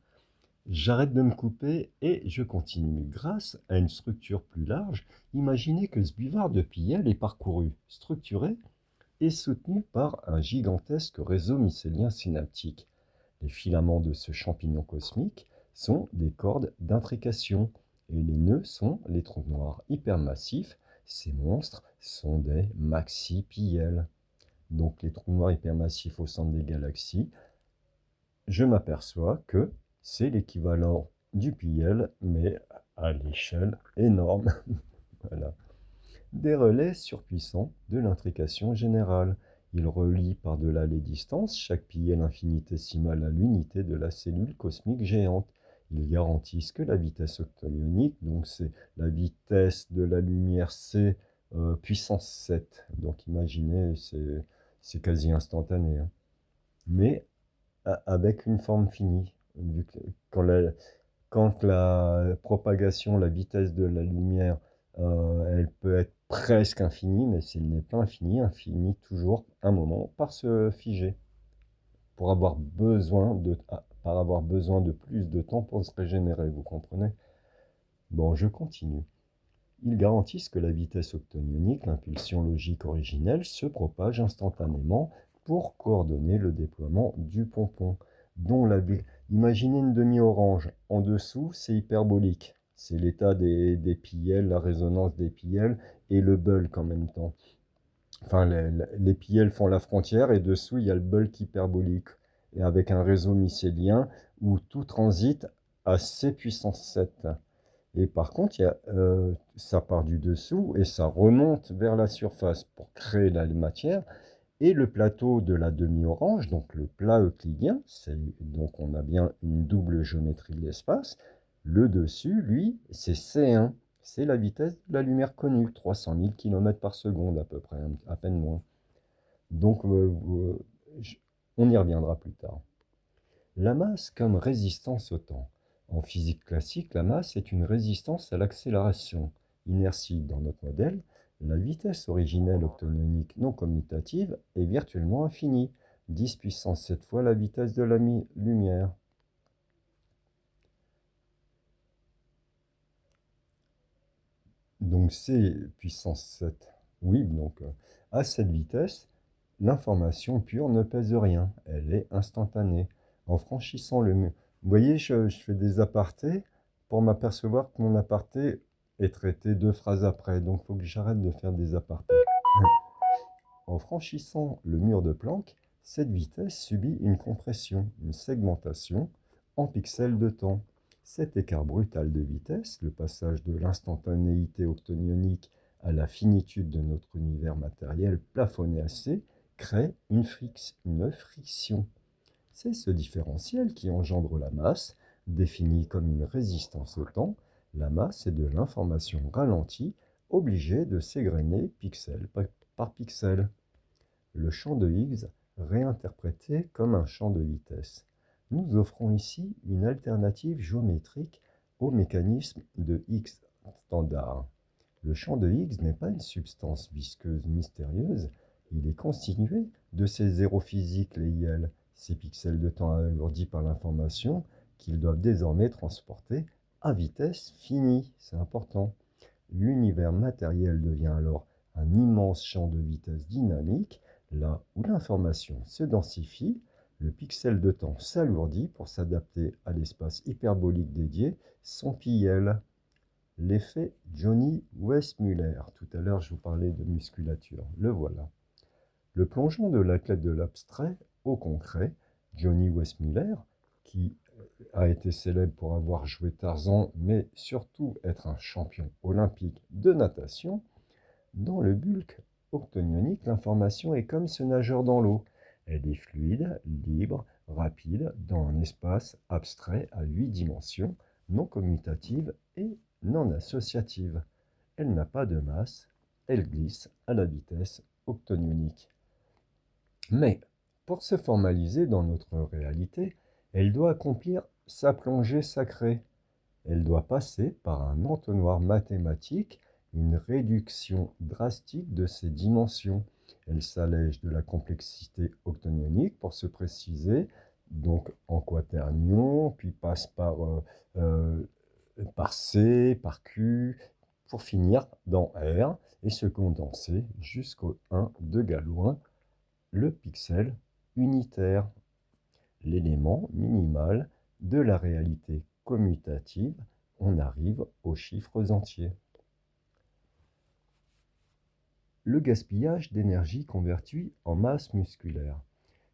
S1: J'arrête de me couper et je continue. Grâce à une structure plus large, imaginez que ce buvard de Piel est parcouru, structuré et soutenu par un gigantesque réseau mycélien synaptique. Les filaments de ce champignon cosmique sont des cordes d'intrication et les nœuds sont les trous noirs hypermassifs. Ces monstres sont des maxi-piels. Donc les trous noirs hypermassifs au centre des galaxies, je m'aperçois que c'est l'équivalent du Piel, mais à l'échelle énorme. Voilà. Des relais surpuissants de l'intrication générale. Ils relient par-delà les distances chaque Piel infinitésimal à l'unité de la cellule cosmique géante. Ils garantissent que la vitesse octonionique, donc c'est la vitesse de la lumière C puissance 7. Donc imaginez, c'est quasi instantané, hein. Mais avec une forme finie. Quand quand la propagation, la vitesse de la lumière, elle peut être presque infinie, mais s'il n'est pas infini, infini toujours un moment par se figer, par avoir besoin de plus de temps pour se régénérer, vous comprenez? Bon, je continue. Ils garantissent que la vitesse octonionique, l'impulsion logique originelle, se propage instantanément pour coordonner le déploiement du pompon, dont imaginez une demi-orange. En dessous, c'est hyperbolique. C'est l'état des PL, la résonance des PL et le bulk en même temps. Enfin, les PL font la frontière et dessous, il y a le bulk hyperbolique. Et avec un réseau mycélien où tout transite à C puissance 7. Et par contre, ça part du dessous et ça remonte vers la surface pour créer la matière. Et le plateau de la demi-orange, donc le plat euclidien, donc on a bien une double géométrie de l'espace. Le dessus, lui, c'est C1. C'est la vitesse de la lumière connue, 300 000 km par seconde à peu près, à peine moins. Donc on y reviendra plus tard. La masse comme résistance au temps. En physique classique, la masse est une résistance à l'accélération. Inertie dans notre modèle, la vitesse originelle octonionique non commutative est virtuellement infinie, 10 puissance 7 fois la vitesse de la lumière. Donc C puissance 7. Oui, donc à cette vitesse, l'information pure ne pèse rien, elle est instantanée. En franchissant le mur. Vous voyez, je fais des apartés pour m'apercevoir que mon aparté est traité 2 phrases après, donc il faut que j'arrête de faire des apartés. En franchissant le mur de Planck, cette vitesse subit une compression, une segmentation en pixels de temps. Cet écart brutal de vitesse, le passage de l'instantanéité octonionique à la finitude de notre univers matériel plafonné à C, crée une friction. C'est ce différentiel qui engendre la masse, définie comme une résistance au temps. La masse est de l'information ralentie, obligée de s'égrener pixel par pixel. Le champ de Higgs réinterprété comme un champ de vitesse. Nous offrons ici une alternative géométrique au mécanisme de Higgs standard. Le champ de Higgs n'est pas une substance visqueuse mystérieuse, il est constitué de ces zéros physiques, les IL, ces pixels de temps alourdis par l'information qu'ils doivent désormais transporter à vitesse finie. C'est important. L'univers matériel devient alors un immense champ de vitesse dynamique, là où l'information se densifie, le pixel de temps s'alourdit pour s'adapter à l'espace hyperbolique dédié, son PL. L'effet Johnny Weissmuller. Tout à l'heure, je vous parlais de musculature. Le voilà. Le plongeon de l'athlète de l'abstrait au concret, Johnny Weissmuller, qui a été célèbre pour avoir joué Tarzan, mais surtout être un champion olympique de natation, dans le bulk octonionique, l'information est comme ce nageur dans l'eau. Elle est fluide, libre, rapide, dans un espace abstrait à 8 dimensions, non commutative et non associative. Elle n'a pas de masse, elle glisse à la vitesse octonionique. Mais, pour se formaliser dans notre réalité, elle doit accomplir sa plongée sacrée. Elle doit passer par un entonnoir mathématique, une réduction drastique de ses dimensions. Elle s'allège de la complexité octonionique pour se préciser, donc en quaternion, puis passe euh, par C, par Q, pour finir dans R et se condenser jusqu'au 1 de Galois, le pixel unitaire, l'élément minimal de la réalité commutative. On arrive aux chiffres entiers. Le gaspillage d'énergie convertie en masse musculaire.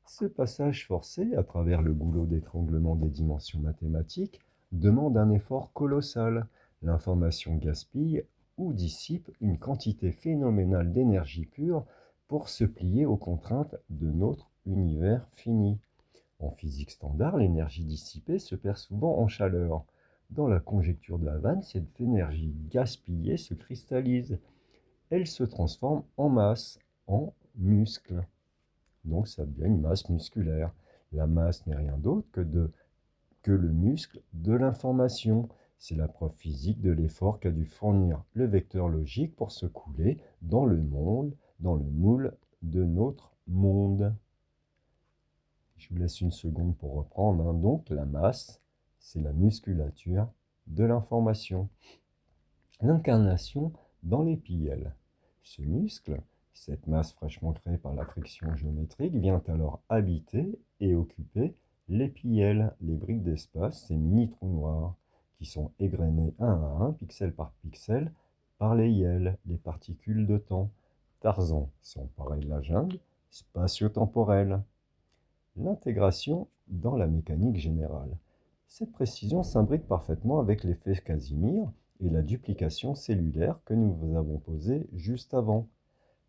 S1: Ce passage forcé à travers le goulot d'étranglement des dimensions mathématiques demande un effort colossal. L'information gaspille ou dissipe une quantité phénoménale d'énergie pure pour se plier aux contraintes de notre univers fini. En physique standard, l'énergie dissipée se perd souvent en chaleur. Dans la conjecture de Havane, cette énergie gaspillée se cristallise. Elle se transforme en masse, en muscle. Donc ça devient une masse musculaire. La masse n'est rien d'autre que le muscle de l'information. C'est la preuve physique de l'effort qu'a dû fournir le vecteur logique pour se couler dans le moule de notre monde. Je vous laisse une seconde pour reprendre. Donc la masse, c'est la musculature de l'information. L'incarnation dans les PL. Ce muscle, cette masse fraîchement créée par la friction géométrique, vient alors habiter et occuper les PL, les briques d'espace, ces mini-trous noirs, qui sont égrenés un à un, pixel par pixel, par les YEL, les particules de temps. Tarzan s'emparait de la jungle spatio-temporelle. L'intégration dans la mécanique générale. Cette précision s'imbrique parfaitement avec l'effet Casimir et la duplication cellulaire que nous avons posée juste avant.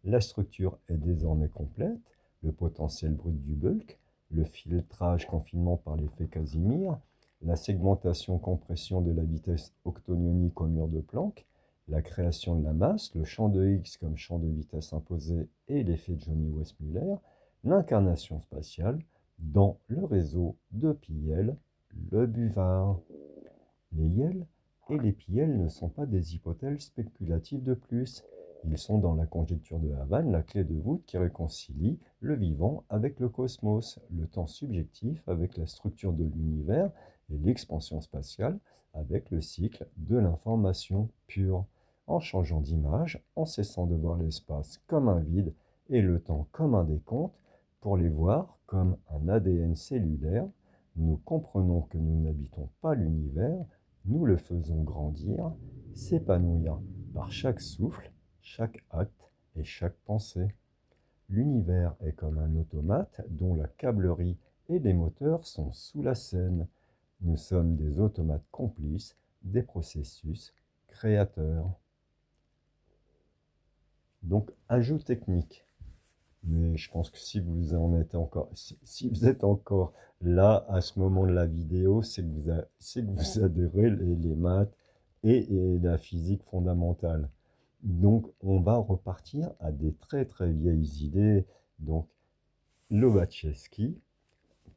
S1: La structure est désormais complète, le potentiel brut du bulk, le filtrage confinement par l'effet Casimir, la segmentation-compression de la vitesse octonionique au mur de Planck, la création de la masse, le champ de Higgs comme champ de vitesse imposé et l'effet Johnny-Westmuller, l'incarnation spatiale dans le réseau de PL, le buvard. Les YEL et les PL ne sont pas des hypothèses spéculatives de plus. Ils sont dans la conjecture de Havane la clé de voûte qui réconcilie le vivant avec le cosmos, le temps subjectif avec la structure de l'univers et l'expansion spatiale avec le cycle de l'information pure. En changeant d'image, en cessant de voir l'espace comme un vide et le temps comme un décompte, pour les voir comme un ADN cellulaire, nous comprenons que nous n'habitons pas l'univers, nous le faisons grandir, s'épanouir par chaque souffle, chaque acte et chaque pensée. L'univers est comme un automate dont la câblerie et les moteurs sont sous la scène. Nous sommes des automates complices des processus créateurs. Donc, ajout technique. Mais je pense que si vous en êtes encore, si vous êtes encore là à ce moment de la vidéo, c'est que vous adorez les maths et la physique fondamentale. Donc, on va repartir à des très très vieilles idées. Donc, Lobachevsky,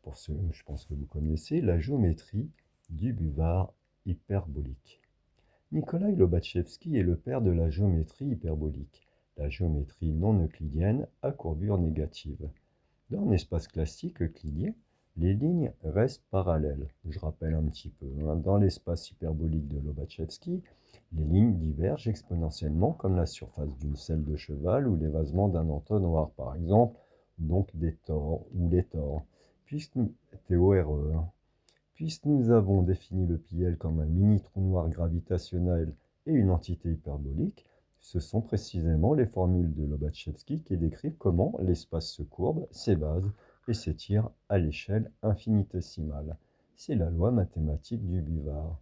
S1: pour ceux, je pense que vous connaissez, la géométrie du buvard hyperbolique. Nikolai Lobachevsky est le père de la géométrie hyperbolique, la géométrie non euclidienne à courbure négative. Dans un espace classique euclidien, les lignes restent parallèles. Je rappelle un petit peu. Dans l'espace hyperbolique de Lobachevsky, les lignes divergent exponentiellement comme la surface d'une selle de cheval ou l'évasement d'un entonnoir, par exemple, donc des tores ou les tores. TORE. Puisque nous avons défini le PL comme un mini-trou noir gravitationnel et une entité hyperbolique, ce sont précisément les formules de Lobachevsky qui décrivent comment l'espace se courbe, s'évase et s'étire à l'échelle infinitésimale. C'est la loi mathématique du buvard.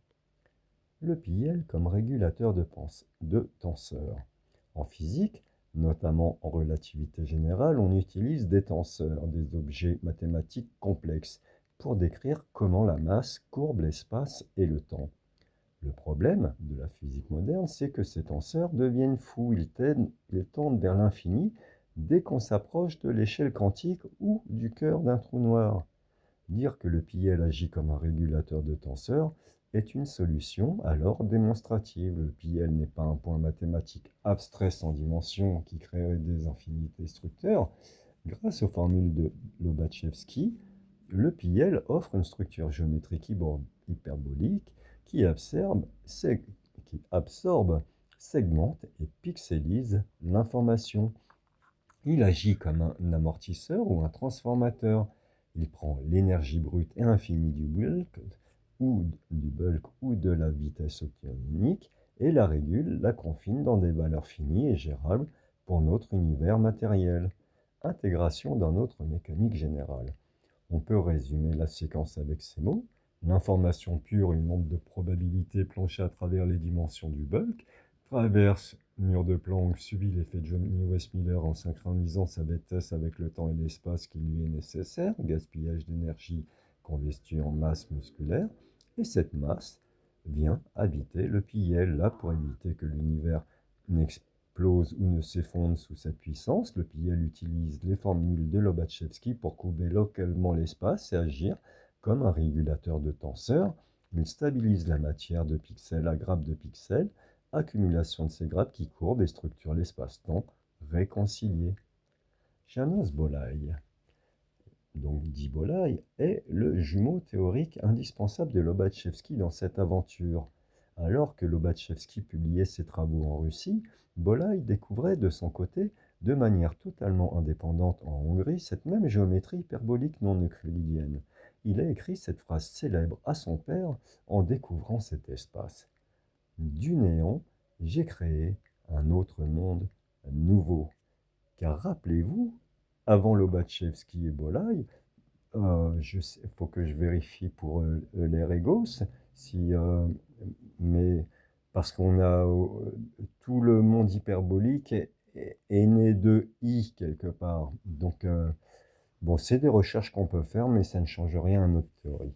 S1: Le PIL comme régulateur de tenseurs. En physique, notamment en relativité générale, on utilise des tenseurs, des objets mathématiques complexes, pour décrire comment la masse courbe l'espace et le temps. Le problème de la physique moderne, c'est que ces tenseurs deviennent fous, ils tendent vers l'infini dès qu'on s'approche de l'échelle quantique ou du cœur d'un trou noir. Dire que le PIL agit comme un régulateur de tenseurs est une solution alors démonstrative. Le PIL n'est pas un point mathématique abstrait sans dimension qui créerait des infinités structeurs. Grâce aux formules de Lobachevsky, le PIL offre une structure géométrique hyperbolique qui absorbe, segmente et pixelise l'information. Il agit comme un amortisseur ou un transformateur. Il prend l'énergie brute et infinie du bulk ou de la vitesse ionique et la régule, la confine dans des valeurs finies et gérables pour notre univers matériel. Intégration dans notre mécanique générale. On peut résumer la séquence avec ces mots. L'information pure, une onde de probabilité planchée à travers les dimensions du bulk, traverse mur de Planck, subit l'effet de Johnny-Westmiller en synchronisant sa vitesse avec le temps et l'espace qui lui est nécessaire, gaspillage d'énergie convertie en masse musculaire, et cette masse vient habiter le PIL, là pour éviter que l'univers n'explose ou ne s'effondre sous cette puissance. Le PIL utilise les formules de Lobachevsky pour courber localement l'espace et agir comme un régulateur de tenseurs. Il stabilise la matière de pixels à grappes de pixels, accumulation de ces grappes qui courbent et structurent l'espace-temps réconcilié. János Bolyai, donc dit Bolyai, est le jumeau théorique indispensable de Lobachevsky dans cette aventure. Alors que Lobachevsky publiait ses travaux en Russie, Bolyai découvrait de son côté, de manière totalement indépendante en Hongrie, cette même géométrie hyperbolique non euclidienne. Il a écrit cette phrase célèbre à son père en découvrant cet espace. Du néant, j'ai créé un autre monde nouveau. Car rappelez-vous, avant Lobachevsky et Bolyai, il faut que je vérifie pour les Régos, mais parce qu'on a tout le monde hyperbolique est né de I quelque part. Donc, bon, c'est des recherches qu'on peut faire, mais ça ne change rien à notre théorie.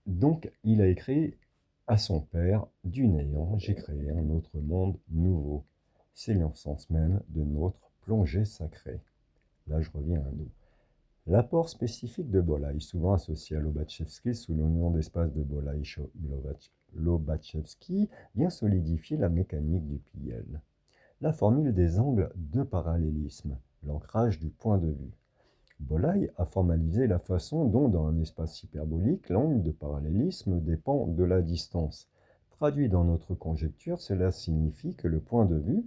S1: Donc, il a écrit à son père, du néant, j'ai créé un autre monde nouveau. C'est l'essence même de notre plongée sacrée. Là, je reviens à nous. L'apport spécifique de Bolyai, souvent associé à Lobachevsky sous le nom d'espace de Bolyai-Lobachevsky, vient solidifier la mécanique du PIL. La formule des angles de parallélisme, l'ancrage du point de vue. Bolyai a formalisé la façon dont, dans un espace hyperbolique, l'angle de parallélisme dépend de la distance. Traduit dans notre conjecture, cela signifie que le point de vue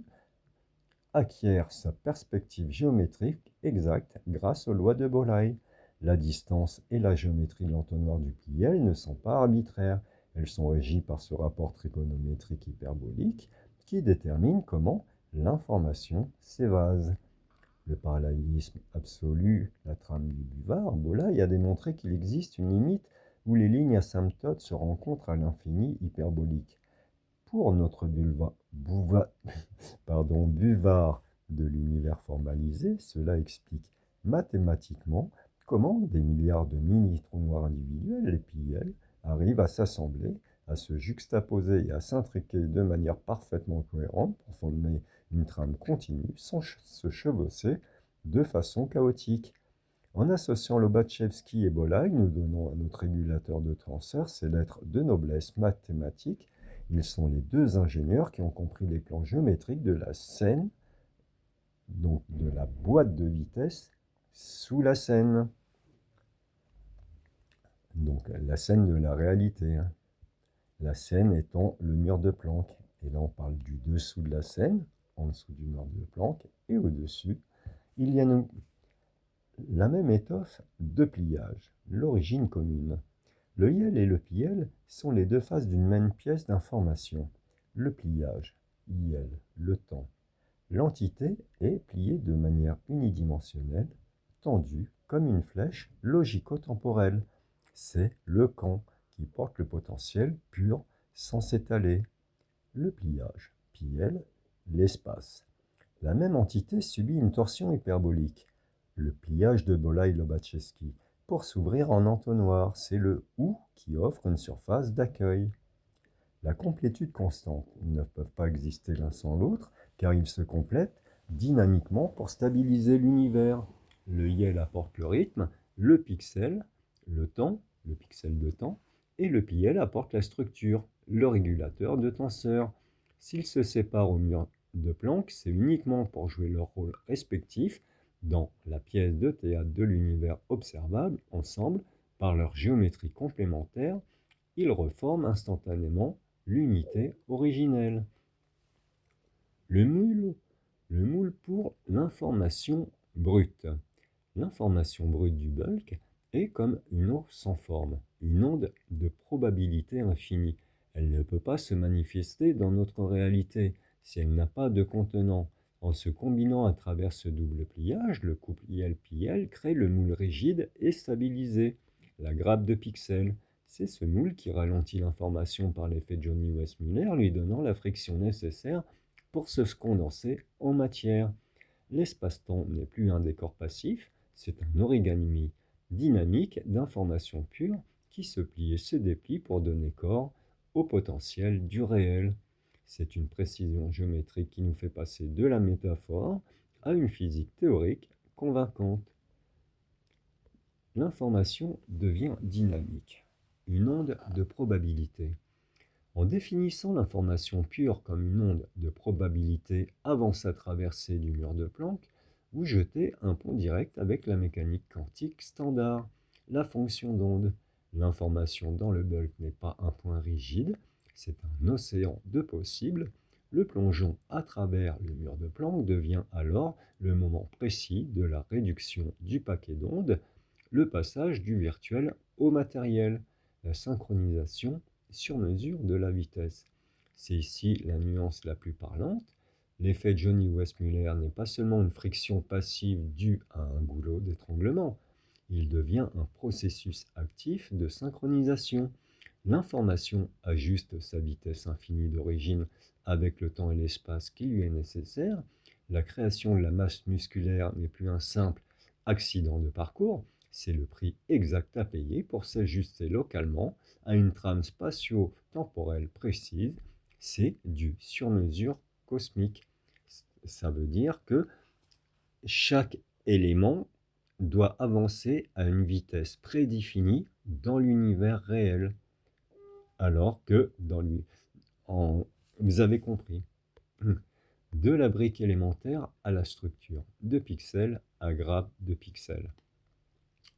S1: acquiert sa perspective géométrique exacte grâce aux lois de Bolyai. La distance et la géométrie de l'entonnoir du PIL ne sont pas arbitraires. Elles sont régies par ce rapport trigonométrique hyperbolique qui détermine comment l'information s'évase. Le parallélisme absolu, la trame du buvard, Bolyai a démontré qu'il existe une limite où les lignes asymptotes se rencontrent à l'infini hyperbolique. Pour notre buvard de l'univers formalisé, cela explique mathématiquement comment des milliards de mini-trous noirs individuels, les PIL, arrivent à s'assembler, à se juxtaposer et à s'intriquer de manière parfaitement cohérente pour former une trame continue sans se chevaucher de façon chaotique. En associant Lobachevsky et Bolyai, nous donnons à notre régulateur de tenseurs ses lettres de noblesse mathématique. Ils sont les deux ingénieurs qui ont compris les plans géométriques de la scène, donc de la boîte de vitesse sous la scène. Donc la scène de la réalité. La scène étant le mur de Planck. Et là on parle du dessous de la scène, en dessous du mur de Planck, et au-dessus, il y a la même étoffe de pliage, l'origine commune. Le IL et le PIL sont les deux faces d'une même pièce d'information. Le pliage, IL, le temps. L'entité est pliée de manière unidimensionnelle, tendue comme une flèche logico-temporelle. c'est le camp qui porte le potentiel pur sans s'étaler. Le pliage, PL, l'espace. La même entité subit une torsion hyperbolique, le pliage de Bolyai-Lobachevsky, pour s'ouvrir en entonnoir. C'est le OU qui offre une surface d'accueil. La complétude constante. Ils ne peuvent pas exister l'un sans l'autre, car ils se complètent dynamiquement pour stabiliser l'univers. Le YEL apporte le rythme, le pixel, le temps, le pixel de temps, et le PL apporte la structure, le régulateur de tenseur. S'ils se séparent au mur de Planck, c'est uniquement pour jouer leur rôle respectif dans la pièce de théâtre de l'univers observable ensemble par leur géométrie complémentaire. Ils reforment instantanément l'unité originelle. Le moule pour l'information brute. L'information brute du bulk est comme une eau sans forme, une onde de probabilité infinie. Elle ne peut pas se manifester dans notre réalité si elle n'a pas de contenant. En se combinant à travers ce double pliage, le couple IL-PL crée le moule rigide et stabilisé, la grappe de pixels. C'est ce moule qui ralentit l'information par l'effet Johnny-Westmuller, lui donnant la friction nécessaire pour se condenser en matière. L'espace-temps n'est plus un décor passif, c'est un origami dynamique d'informations pures qui se plie et se déplie pour donner corps au potentiel du réel. C'est une précision géométrique qui nous fait passer de la métaphore à une physique théorique convaincante. L'information devient dynamique, une onde de probabilité. En définissant l'information pure comme une onde de probabilité avant sa traversée du mur de Planck, vous jetez un pont direct avec la mécanique quantique standard, la fonction d'onde. L'information dans le bulk n'est pas un point rigide, c'est un océan de possibles. Le plongeon à travers le mur de Planck devient alors le moment précis de la réduction du paquet d'ondes, le passage du virtuel au matériel, la synchronisation sur mesure de la vitesse. C'est ici la nuance la plus parlante. L'effet Johnny-Westmuller n'est pas seulement une friction passive due à un goulot d'étranglement, il devient un processus actif de synchronisation. L'information ajuste sa vitesse infinie d'origine avec le temps et l'espace qui lui est nécessaire. La création de la masse musculaire n'est plus un simple accident de parcours, c'est le prix exact à payer pour s'ajuster localement à une trame spatio-temporelle précise. C'est du sur-mesure cosmique. Ça veut dire que chaque élément doit avancer à une vitesse prédéfinie dans l'univers réel. Alors que vous avez compris, de la brique élémentaire à la structure, de pixel à grappe de pixels.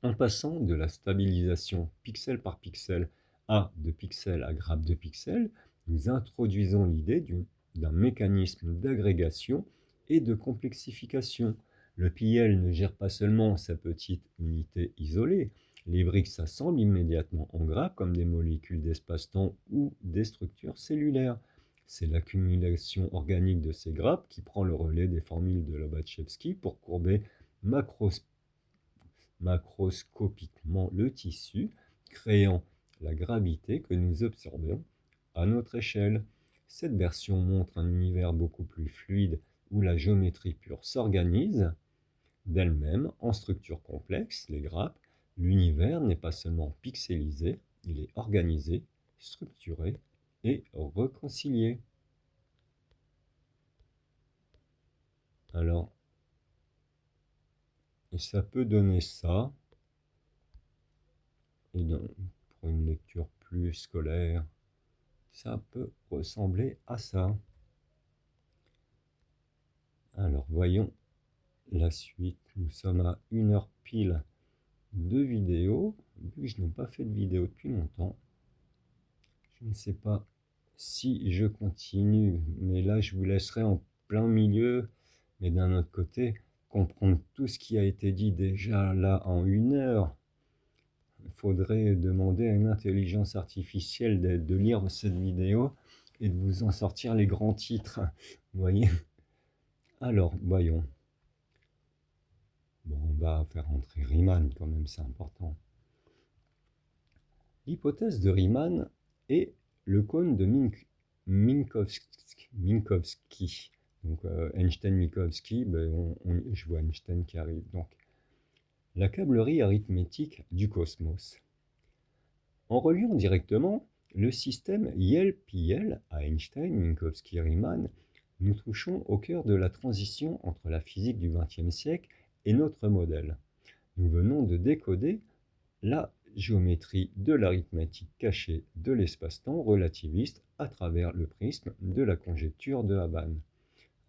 S1: En passant de la stabilisation pixel par pixel de pixel à grappe de pixels, nous introduisons l'idée d'un mécanisme d'agrégation et de complexification. Le PL ne gère pas seulement sa petite unité isolée, les briques s'assemblent immédiatement en grappes comme des molécules d'espace-temps ou des structures cellulaires. C'est l'accumulation organique de ces grappes qui prend le relais des formules de Lobachevsky pour courber macroscopiquement le tissu, créant la gravité que nous observons à notre échelle. Cette version montre un univers beaucoup plus fluide où la géométrie pure s'organise d'elle-même en structures complexes, les grappes. L'univers n'est pas seulement pixelisé, il est organisé, structuré et réconcilié. Alors, ça peut donner ça, et donc, pour une lecture plus scolaire, ça peut ressembler à ça. Alors, voyons la suite. Nous sommes à 1 heure pile de vidéo. Vu que je n'ai pas fait de vidéo depuis longtemps, je ne sais pas si je continue, mais là, je vous laisserai en plein milieu. Mais d'un autre côté, comprendre tout ce qui a été dit déjà là en 1 heure, il faudrait demander à une intelligence artificielle de lire cette vidéo et de vous en sortir les grands titres. Vous voyez? Alors, voyons. Bon, on va faire rentrer Riemann quand même, c'est important. L'hypothèse de Riemann est le cône de Minkowski. Donc Einstein-Minkowski, je vois Einstein qui arrive. Donc la câblerie arithmétique du cosmos. En reliant directement le système Yale-Piel à Einstein, Minkowski, Riemann, nous touchons au cœur de la transition entre la physique du XXe siècle et notre modèle. Nous venons de décoder la géométrie de l'arithmétique cachée de l'espace-temps relativiste à travers le prisme de la conjecture de Habann.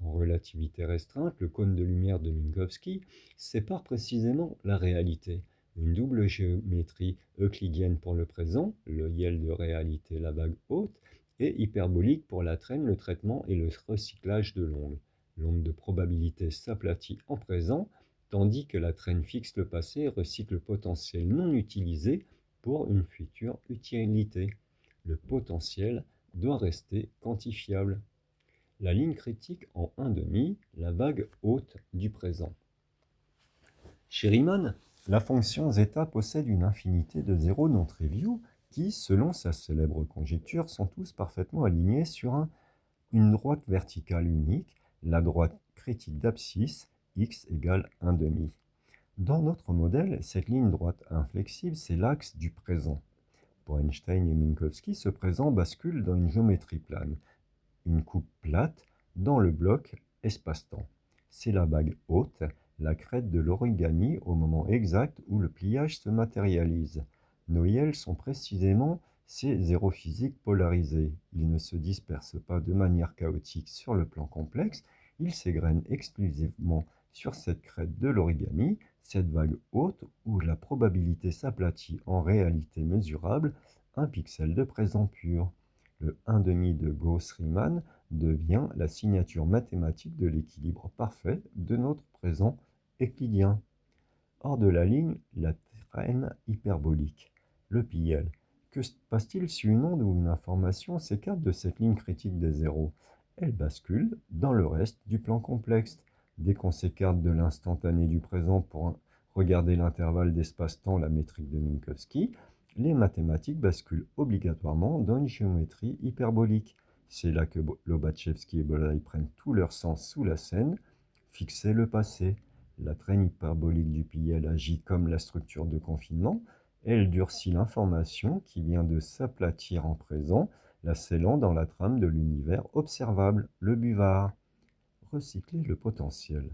S1: En relativité restreinte, le cône de lumière de Minkowski sépare précisément la réalité. Une double géométrie euclidienne pour le présent, le Yale de réalité, la vague haute, et hyperbolique pour la traîne, le traitement et le recyclage de l'onde. L'onde de probabilité s'aplatit en présent, tandis que la traîne fixe le passé et recycle le potentiel non utilisé pour une future utilité. Le potentiel doit rester quantifiable. La ligne critique en 1,5, la vague haute du présent. Chez Riemann, la fonction zeta possède une infinité de zéros non triviaux qui, selon sa célèbre conjecture, sont tous parfaitement alignés sur une droite verticale unique, la droite critique d'abscisse, x égale 1,5. Dans notre modèle, cette ligne droite inflexible, c'est l'axe du présent. Pour Einstein et Minkowski, ce présent bascule dans une géométrie plane, une coupe plate dans le bloc espace-temps. C'est la vague haute, la crête de l'origami au moment exact où le pliage se matérialise. Nos Yel sont précisément ces zéros physiques polarisés. Ils ne se dispersent pas de manière chaotique sur le plan complexe, ils s'égrènent exclusivement sur cette crête de l'origami, cette vague haute où la probabilité s'aplatit en réalité mesurable, un pixel de présent pur. Le 1,5 de Gauss-Riemann devient la signature mathématique de l'équilibre parfait de notre présent euclidien. Hors de la ligne, la traîne hyperbolique, le PL. Que se passe-t-il si une onde ou une information s'écarte de cette ligne critique des zéros? Elle bascule dans le reste du plan complexe. Dès qu'on s'écarte de l'instantané du présent pour regarder l'intervalle d'espace-temps, la métrique de Minkowski, les mathématiques basculent obligatoirement dans une géométrie hyperbolique. C'est là que Lobachevsky et Bolyai prennent tout leur sens sous la scène, fixer le passé. La traîne hyperbolique du PL agit comme la structure de confinement. Elle durcit l'information qui vient de s'aplatir en présent, la scellant dans la trame de l'univers observable, le buvard. Recycler le potentiel.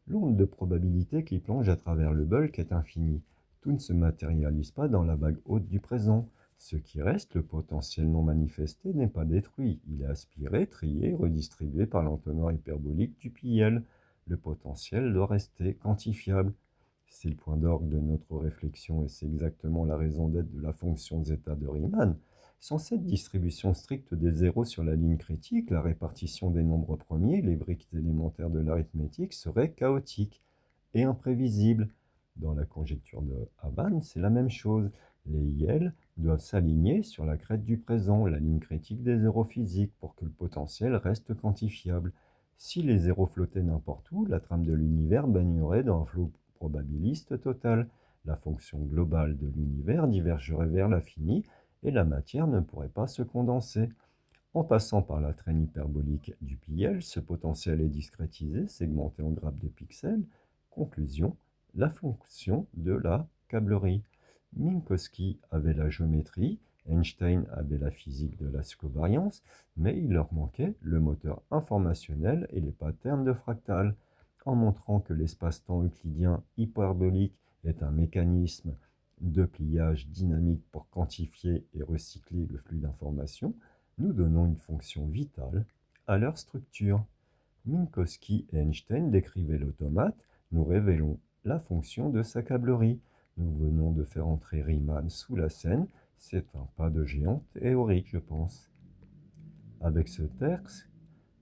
S1: L'onde de probabilité qui plonge à travers le bulk est infinie. Tout ne se matérialise pas dans la vague haute du présent. Ce qui reste, le potentiel non manifesté, n'est pas détruit. Il est aspiré, trié, redistribué par l'entonnoir hyperbolique du PL. Le potentiel doit rester quantifiable. C'est le point d'orgue de notre réflexion et c'est exactement la raison d'être de la fonction zeta de Riemann. Sans cette distribution stricte des zéros sur la ligne critique, la répartition des nombres premiers, les briques élémentaires de l'arithmétique, serait chaotique et imprévisible. Dans la conjecture de Habann, c'est la même chose. Les Yel doivent s'aligner sur la crête du présent, la ligne critique des zéros physiques, pour que le potentiel reste quantifiable. Si les zéros flottaient n'importe où, la trame de l'univers baignerait dans un flot probabiliste total. La fonction globale de l'univers divergerait vers l'infini et la matière ne pourrait pas se condenser. En passant par la traîne hyperbolique du PL, ce potentiel est discrétisé, segmenté en grappes de pixels. Conclusion, la fonction de la câblerie. Minkowski avait la géométrie, Einstein avait la physique de la covariance, mais il leur manquait le moteur informationnel et les patterns de fractales. En montrant que l'espace-temps euclidien hyperbolique est un mécanisme de pliage dynamique pour quantifier et recycler le flux d'informations, nous donnons une fonction vitale à leur structure. Minkowski et Einstein décrivaient l'automate, nous révélons la fonction de sa câblerie. Nous venons de faire entrer Riemann sous la scène, c'est un pas de géant théorique, je pense. Avec ce texte,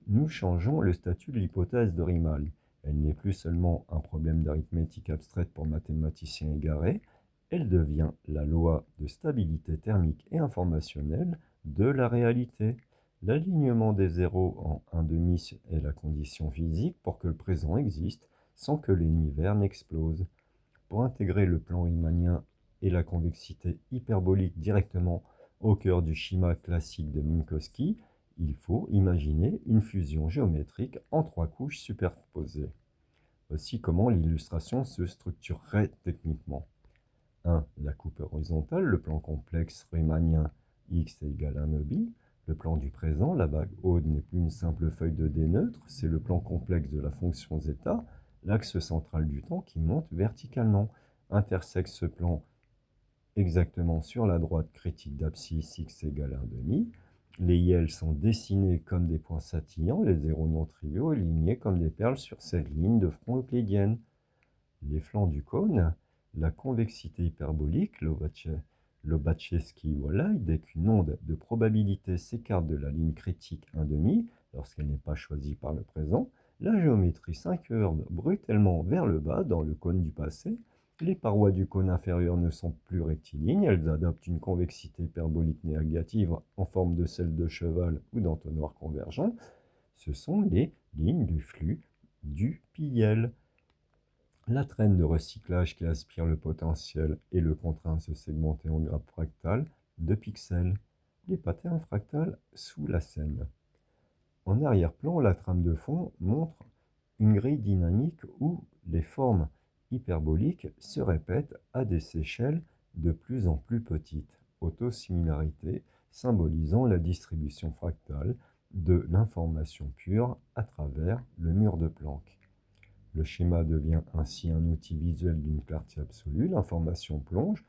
S1: nous changeons le statut de l'hypothèse de Riemann. Elle n'est plus seulement un problème d'arithmétique abstraite pour mathématiciens égarés, elle devient la loi de stabilité thermique et informationnelle de la réalité. L'alignement des zéros en 1,5 est la condition physique pour que le présent existe sans que l'univers n'explose. Pour intégrer le plan riemanien et la convexité hyperbolique directement au cœur du schéma classique de Minkowski, il faut imaginer une fusion géométrique en 3 couches superposées. Voici comment l'illustration se structurerait techniquement. 1. La coupe horizontale, le plan complexe riemannien x égale 1 pi. Le plan du présent, la vague haute n'est plus une simple feuille de D neutre, c'est le plan complexe de la fonction zeta, l'axe central du temps qui monte verticalement, intersecte ce plan exactement sur la droite critique d'abscisse x égale 1,5. Les IL sont dessinés comme des points scintillants, les zéros non triviaux alignés comme des perles sur cette ligne de front euclidienne. Les flancs du cône, la convexité hyperbolique, Lobachevsky-Walai, dès qu'une onde de probabilité s'écarte de la ligne critique 1,5, lorsqu'elle n'est pas choisie par le présent, la géométrie s'incurve brutalement vers le bas dans le cône du passé. Les parois du cône inférieur ne sont plus rectilignes, elles adoptent une convexité hyperbolique négative en forme de selle de cheval ou d'entonnoir convergent. Ce sont les lignes du flux du PIL. La traîne de recyclage qui aspire le potentiel et le contraint à se segmenter en grappes fractales de pixels. Les patterns fractales sous la scène. En arrière-plan, la trame de fond montre une grille dynamique où les formes hyperboliques se répètent à des échelles de plus en plus petites, autosimilarité symbolisant la distribution fractale de l'information pure à travers le mur de Planck. Le schéma devient ainsi un outil visuel d'une clarté absolue. L'information plonge,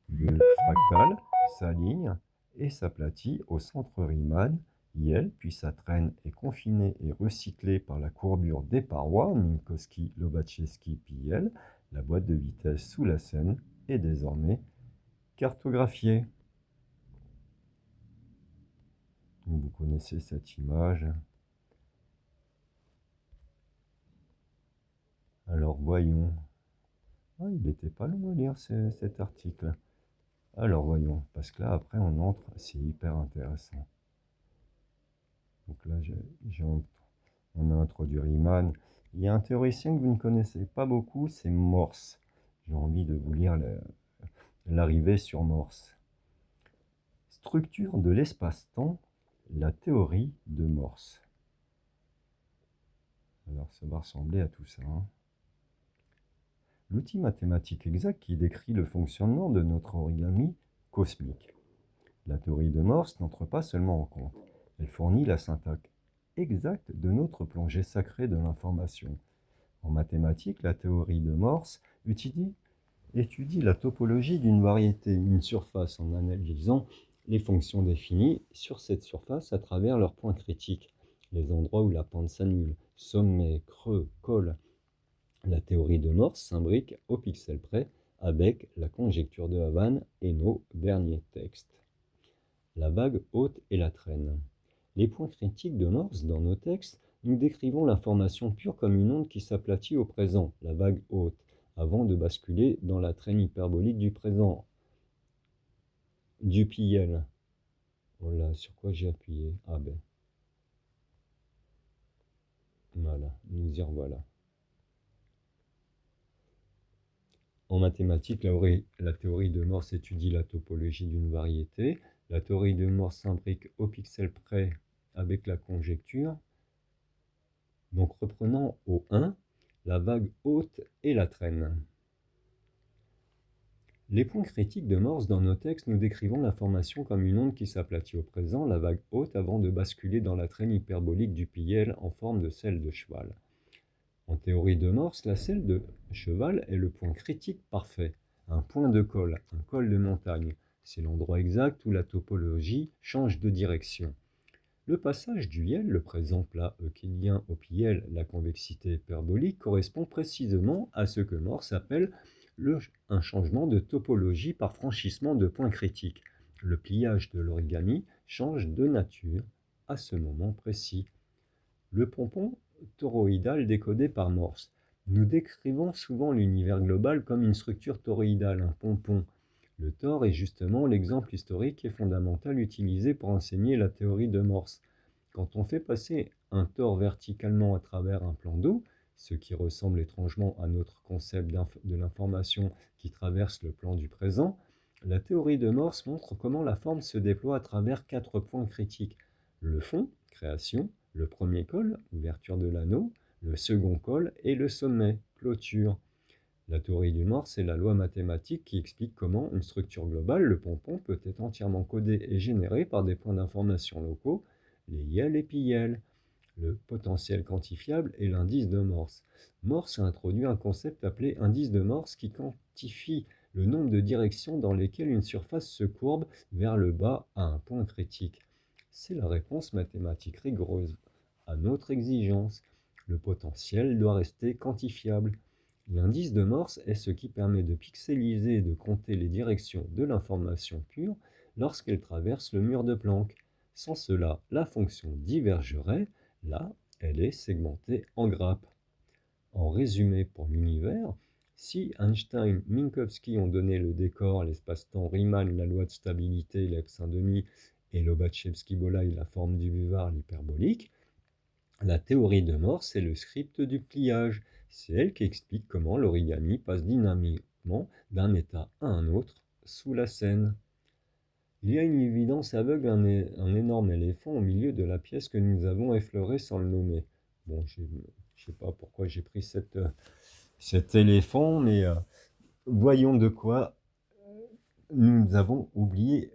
S1: bulle fractale, s'aligne et s'aplatit au centre Riemann, IL, puis sa traîne est confinée et recyclée par la courbure des parois, Minkowski, Lobachevsky, PIL. La boîte de vitesse sous la scène est désormais cartographiée. Vous connaissez cette image. Alors voyons. Ah, il n'était pas long à lire cet article. Alors voyons, parce que là après on entre, c'est hyper intéressant. Donc là on a introduit Riemann. Il y a un théoricien que vous ne connaissez pas beaucoup, c'est Morse. J'ai envie de vous lire l'arrivée sur Morse. Structure de l'espace-temps, la théorie de Morse. Alors ça va ressembler à tout ça. L'outil mathématique exact qui décrit le fonctionnement de notre origami cosmique. La théorie de Morse n'entre pas seulement en compte, elle fournit la syntaxe exacte de notre plongée sacrée de l'information. En mathématiques, la théorie de Morse étudie la topologie d'une variété, une surface, en analysant les fonctions définies sur cette surface à travers leurs points critiques, les endroits où la pente s'annule, sommet, creux, col. La théorie de Morse s'imbrique au pixel près avec la conjecture de Havane et nos derniers textes. La vague haute et la traîne. Les points critiques de Morse dans nos textes, nous décrivons l'information pure comme une onde qui s'aplatit au présent, la vague haute, avant de basculer dans la traîne hyperbolique du présent, du PIL. Voilà, sur quoi j'ai appuyé? Ah ben. Voilà, nous y revoilà. En mathématiques, la théorie de Morse étudie la topologie d'une variété. La théorie de Morse s'imbrique au pixel près avec la conjecture. Donc reprenons au 1, la vague haute et la traîne. Les points critiques de Morse dans nos textes, nous décrivons l'information comme une onde qui s'aplatit au présent, la vague haute, avant de basculer dans la traîne hyperbolique du PIL en forme de selle de cheval. En théorie de Morse, la selle de cheval est le point critique parfait, un point de col, un col de montagne. C'est l'endroit exact où la topologie change de direction. Le passage du IL, le présent plat euclidien au PIL, la convexité hyperbolique, correspond précisément à ce que Morse appelle un changement de topologie par franchissement de points critiques. Le pliage de l'origami change de nature à ce moment précis. Le pompon toroïdal décodé par Morse. Nous décrivons souvent l'univers global comme une structure toroïdale, un pompon. Le tore est justement l'exemple historique et fondamental utilisé pour enseigner la théorie de Morse. Quand on fait passer un tore verticalement à travers un plan d'eau, ce qui ressemble étrangement à notre concept de l'information qui traverse le plan du présent, la théorie de Morse montre comment la forme se déploie à travers 4 points critiques. Le fond, création, le premier col, ouverture de l'anneau, le second col et le sommet, clôture. La théorie du Morse est la loi mathématique qui explique comment une structure globale, le pompon, peut être entièrement codée et générée par des points d'information locaux, les YEL et PIEL. Le potentiel quantifiable est l'indice de Morse. Morse a introduit un concept appelé indice de Morse qui quantifie le nombre de directions dans lesquelles une surface se courbe vers le bas à un point critique. C'est la réponse mathématique rigoureuse à notre exigence. Le potentiel doit rester quantifiable. L'indice de Morse est ce qui permet de pixeliser et de compter les directions de l'information pure lorsqu'elle traverse le mur de Planck. Sans cela, la fonction divergerait. Là, elle est segmentée en grappes. En résumé pour l'univers, si Einstein, Minkowski ont donné le décor, l'espace-temps, Riemann, la loi de stabilité, l'axe 1,5 et Lobachevsky-Bolyai, la forme du buvard, l'hyperbolique, la théorie de Morse est le script du pliage. C'est elle qui explique comment l'origami passe dynamiquement d'un état à un autre sous la scène. Il y a une évidence aveugle, un énorme éléphant au milieu de la pièce que nous avons effleuré sans le nommer. Bon, je ne sais pas pourquoi j'ai pris cet éléphant, mais voyons de quoi nous avons oublié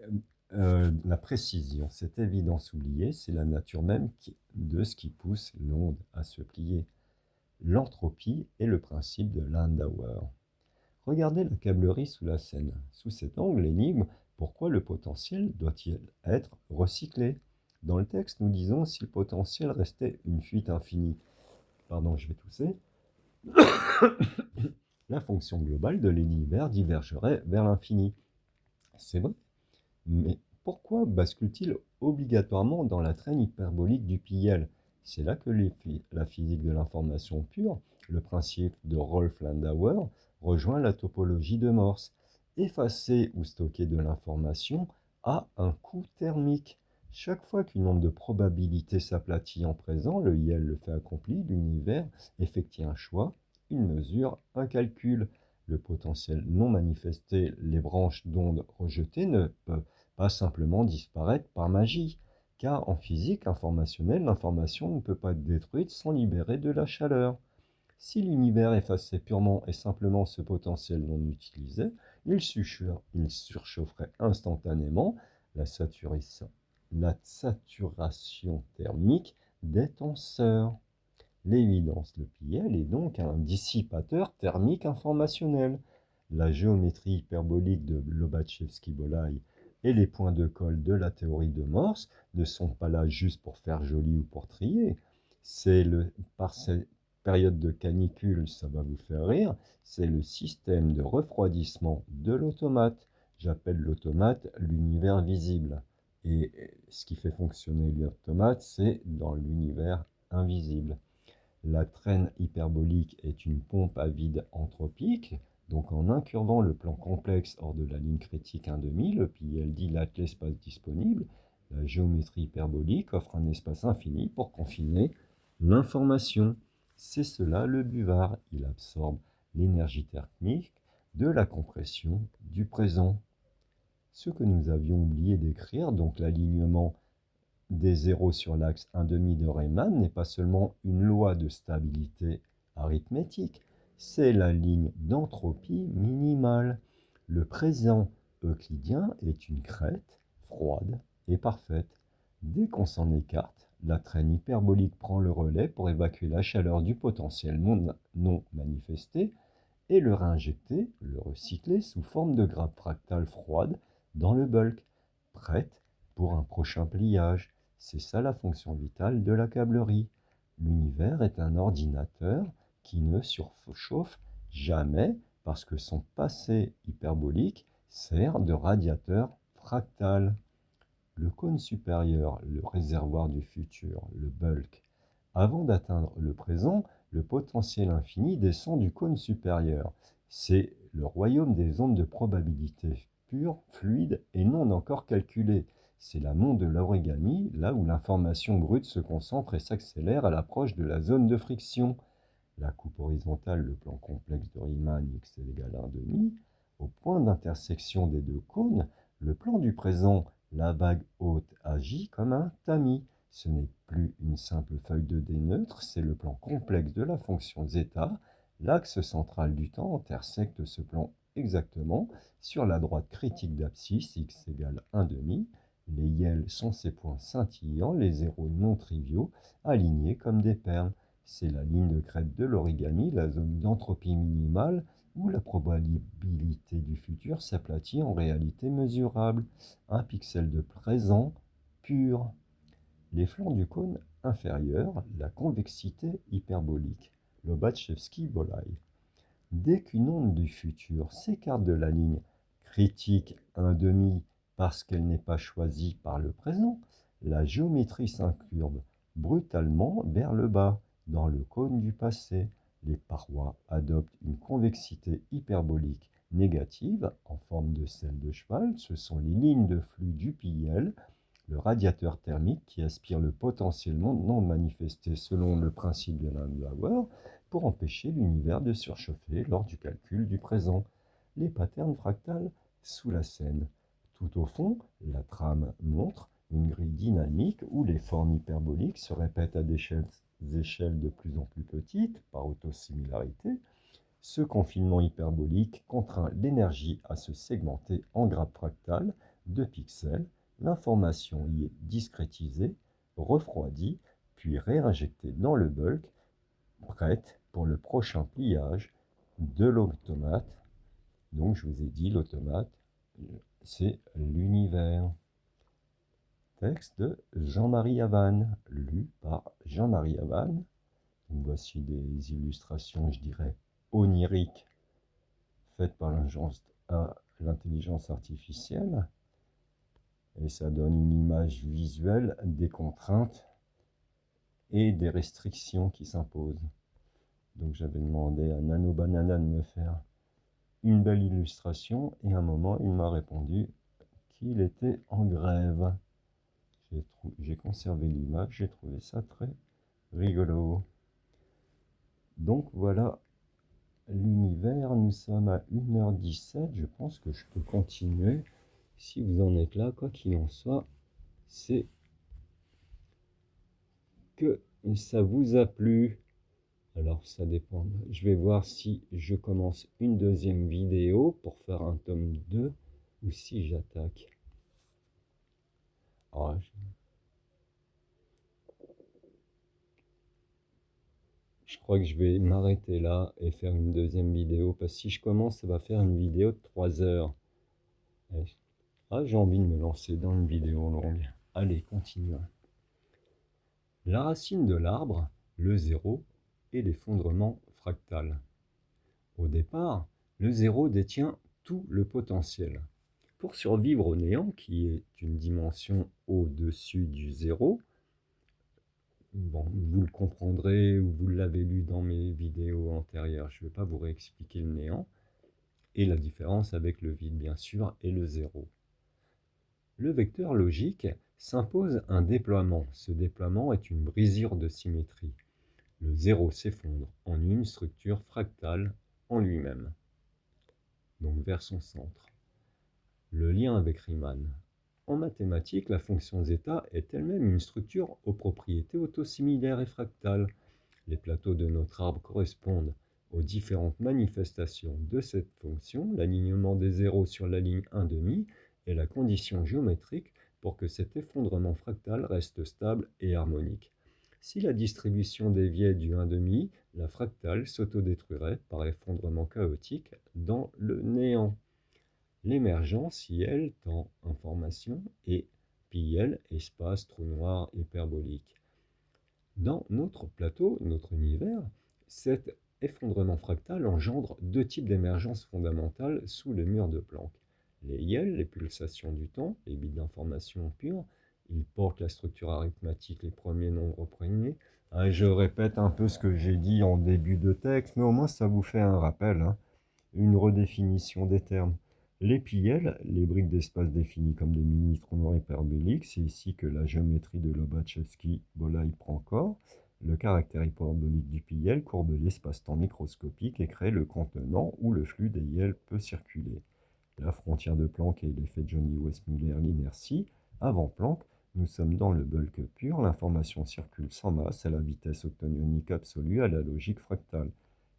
S1: la précision. Cette évidence oubliée, c'est la nature même de ce qui pousse l'onde à se plier. L'entropie est le principe de Landauer. Regardez la câblerie sous la scène. Sous cet angle, l'énigme, pourquoi le potentiel doit-il être recyclé? Dans le texte, nous disons si le potentiel restait une fuite infinie. Pardon, je vais tousser. La fonction globale de l'univers divergerait vers l'infini. C'est vrai, mais pourquoi bascule-t-il obligatoirement dans la traîne hyperbolique du PIL? C'est là que la physique de l'information pure, le principe de Rolf Landauer, rejoint la topologie de Morse. Effacer ou stocker de l'information a un coût thermique. Chaque fois qu'une onde de probabilité s'aplatit en présent, le YEL le fait accompli, l'univers effectue un choix, une mesure, un calcul. Le potentiel non manifesté, les branches d'ondes rejetées ne peuvent pas simplement disparaître par magie, car en physique informationnelle, l'information ne peut pas être détruite sans libérer de la chaleur. Si l'univers effaçait purement et simplement ce potentiel non utilisé, il surchaufferait instantanément la saturation thermique des tenseurs. L'évidence de PIL est donc un dissipateur thermique informationnel. La géométrie hyperbolique de Lobachevsky-Bolyai et les points de colle de la théorie de Morse ne sont pas là juste pour faire joli ou pour trier. Par ces périodes de canicule, ça va vous faire rire, c'est le système de refroidissement de l'automate. J'appelle l'automate l'univers visible. Et ce qui fait fonctionner l'automate, c'est dans l'univers invisible. La traîne hyperbolique est une pompe à vide entropique, donc en incurvant le plan complexe hors de la ligne critique 1,5, le PIL dilate l'espace disponible, la géométrie hyperbolique offre un espace infini pour confiner l'information. C'est cela le buvard, il absorbe l'énergie thermique de la compression du présent. Ce que nous avions oublié d'écrire, donc l'alignement des zéros sur l'axe 1,5 de Riemann n'est pas seulement une loi de stabilité arithmétique, c'est la ligne d'entropie minimale. Le présent euclidien est une crête froide et parfaite. Dès qu'on s'en écarte, la traîne hyperbolique prend le relais pour évacuer la chaleur du potentiel non manifesté et le réinjecter, le recycler sous forme de grappe fractale froide dans le bulk, prête pour un prochain pliage. C'est ça la fonction vitale de la câblerie. L'univers est un ordinateur qui ne surchauffe jamais parce que son passé hyperbolique sert de radiateur fractal. Le cône supérieur, le réservoir du futur, le bulk. Avant d'atteindre le présent, le potentiel infini descend du cône supérieur. C'est le royaume des ondes de probabilité pure, fluide et non encore calculée. C'est la monde de l'origami, là où l'information brute se concentre et s'accélère à l'approche de la zone de friction. la coupe horizontale, le plan complexe de Riemann x est égal à 1,5. Au point d'intersection des deux cônes, le plan du présent, la vague haute, agit comme un tamis. Ce n'est plus une simple feuille de D neutre, c'est le plan complexe de la fonction zeta. L'axe central du temps intersecte ce plan exactement sur la droite critique d'abscisse x égale 1,5. Les iels sont ces points scintillants, les zéros non triviaux, alignés comme des perles. C'est la ligne de crête de l'origami, la zone d'entropie minimale, où la probabilité du futur s'aplatit en réalité mesurable, un pixel de présent pur. Les flancs du cône inférieur, la convexité hyperbolique, Lobachevsky-Bolyai. Dès qu'une onde du futur s'écarte de la ligne critique 1,5 parce qu'elle n'est pas choisie par le présent, la géométrie s'incurve brutalement vers le bas, dans le cône du passé. Les parois adoptent une convexité hyperbolique négative en forme de selle de cheval. Ce sont les lignes de flux du PIL, le radiateur thermique qui aspire le potentiellement non manifesté selon le principe de Landauer pour empêcher l'univers de surchauffer lors du calcul du présent. Les patterns fractales sous la scène. Tout au fond, la trame montre une grille dynamique où les formes hyperboliques se répètent à des échelles de plus en plus petites, par autosimilarité. Ce confinement hyperbolique contraint l'énergie à se segmenter en grappes fractales de pixels. L'information y est discrétisée, refroidie, puis réinjectée dans le bulk, prête pour le prochain pliage de l'automate. Donc je vous ai dit, l'automate, c'est l'univers. Texte de Jean-Marie Havane, lu par Jean-Marie Havane. Voici des illustrations, je dirais, oniriques, faites par l'intelligence artificielle. Et ça donne une image visuelle des contraintes et des restrictions qui s'imposent. Donc j'avais demandé à Nano Banana de me faire une belle illustration et à un moment il m'a répondu qu'il était en grève. J'ai conservé l'image, j'ai trouvé ça très rigolo. Donc voilà l'univers, nous sommes à 1h17, je pense que je peux continuer. Si vous en êtes là, quoi qu'il en soit, c'est que ça vous a plu. Alors ça dépend, je vais voir si je commence une deuxième vidéo pour faire un tome 2 ou si j'attaque. Ah, je crois que je vais m'arrêter là et faire une deuxième vidéo, parce que si je commence, ça va faire une vidéo de 3 heures. Ah, j'ai envie de me lancer dans une vidéo longue. Allez, continuons. La racine de l'arbre, le zéro, et l'effondrement fractal. Au départ, le zéro détient tout le potentiel. Pour survivre au néant, qui est une dimension au-dessus du zéro, bon, vous le comprendrez ou vous l'avez lu dans mes vidéos antérieures, je ne vais pas vous réexpliquer le néant, et la différence avec le vide bien sûr, et le zéro. Le vecteur logique s'impose un déploiement. Ce déploiement est une brisure de symétrie. Le zéro s'effondre en une structure fractale en lui-même, donc vers son centre. Le lien avec Riemann. En mathématiques, la fonction zeta est elle-même une structure aux propriétés autosimilaires et fractales. Les plateaux de notre arbre correspondent aux différentes manifestations de cette fonction. L'alignement des zéros sur la ligne 1,5 est la condition géométrique pour que cet effondrement fractal reste stable et harmonique. Si la distribution déviait du 1,5, la fractale s'autodétruirait par effondrement chaotique dans le néant. L'émergence, IL, temps information, et PIL, espace trou noir hyperbolique. Dans notre plateau, notre univers, cet effondrement fractal engendre deux types d'émergence fondamentales sous le mur de Planck. Les IL, les pulsations du temps, les bits d'information pure, ils portent la structure arithmétique, les premiers nombres premiers. Je répète un peu ce que j'ai dit en début de texte, mais au moins ça vous fait un rappel, une redéfinition des termes. Les PIL, les briques d'espace définies comme des mini-trous noirs hyperboliques, c'est ici que la géométrie de Lobachevsky-Bolyai prend corps. Le caractère hyperbolique du PIL courbe l'espace-temps microscopique et crée le contenant où le flux des IL peut circuler. La frontière de Planck et l'effet Johnny-Westmuller, l'inertie. Avant Planck, nous sommes dans le bulk pur, l'information circule sans masse à la vitesse octonionique absolue à la logique fractale.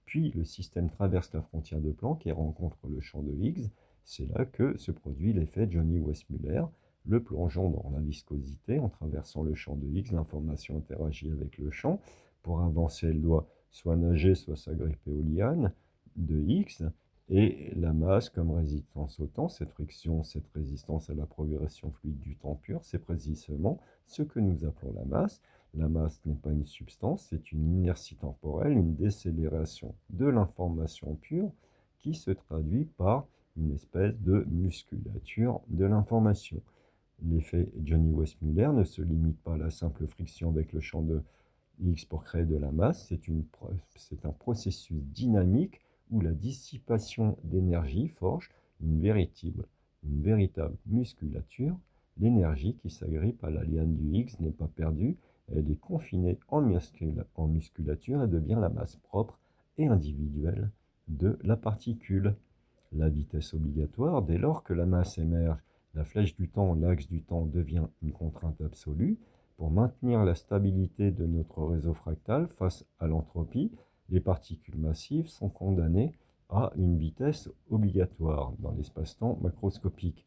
S1: Puis le système traverse la frontière de Planck et rencontre le champ de Higgs. C'est là que se produit l'effet Johnny-Westmuller. Le plongeon dans la viscosité, en traversant le champ de Higgs, l'information interagit avec le champ. Pour avancer, elle doit soit nager, soit s'agripper aux lianes de Higgs. Et la masse comme résistance au temps, cette friction, cette résistance à la progression fluide du temps pur, c'est précisément ce que nous appelons la masse. La masse n'est pas une substance, c'est une inertie temporelle, une décélération de l'information pure qui se traduit par une espèce de musculature de l'information. L'effet Johnny-Westmuller ne se limite pas à la simple friction avec le champ de Higgs pour créer de la masse, c'est un processus dynamique où la dissipation d'énergie forge une véritable musculature. L'énergie qui s'agrippe à la liane du Higgs n'est pas perdue, elle est confinée en musculature et devient la masse propre et individuelle de la particule. La vitesse obligatoire, dès lors que la masse émerge, la flèche du temps, l'axe du temps devient une contrainte absolue. Pour maintenir la stabilité de notre réseau fractal face à l'entropie, les particules massives sont condamnées à une vitesse obligatoire dans l'espace-temps macroscopique.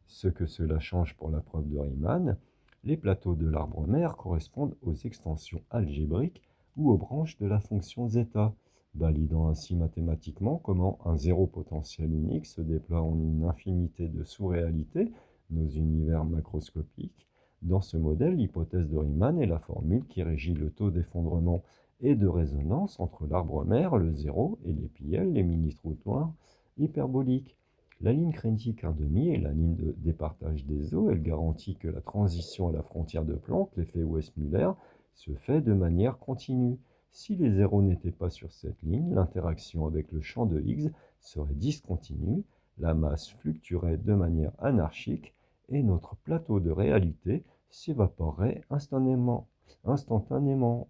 S1: Ce que cela change pour la preuve de Riemann, les plateaux de l'arbre mère correspondent aux extensions algébriques ou aux branches de la fonction zeta, validant ainsi mathématiquement comment un zéro potentiel unique se déploie en une infinité de sous-réalités, nos univers macroscopiques. Dans ce modèle, l'hypothèse de Riemann est la formule qui régit le taux d'effondrement et de résonance entre l'arbre mère, le zéro, et les PL, les mini-trottoirs hyperboliques. La ligne critique 1,5 est la ligne de départage des eaux. Elle garantit que la transition à la frontière de Planck, l'effet Westmuller, se fait de manière continue. Si les zéros n'étaient pas sur cette ligne, l'interaction avec le champ de Higgs serait discontinue, la masse fluctuerait de manière anarchique et notre plateau de réalité s'évaporerait instantanément.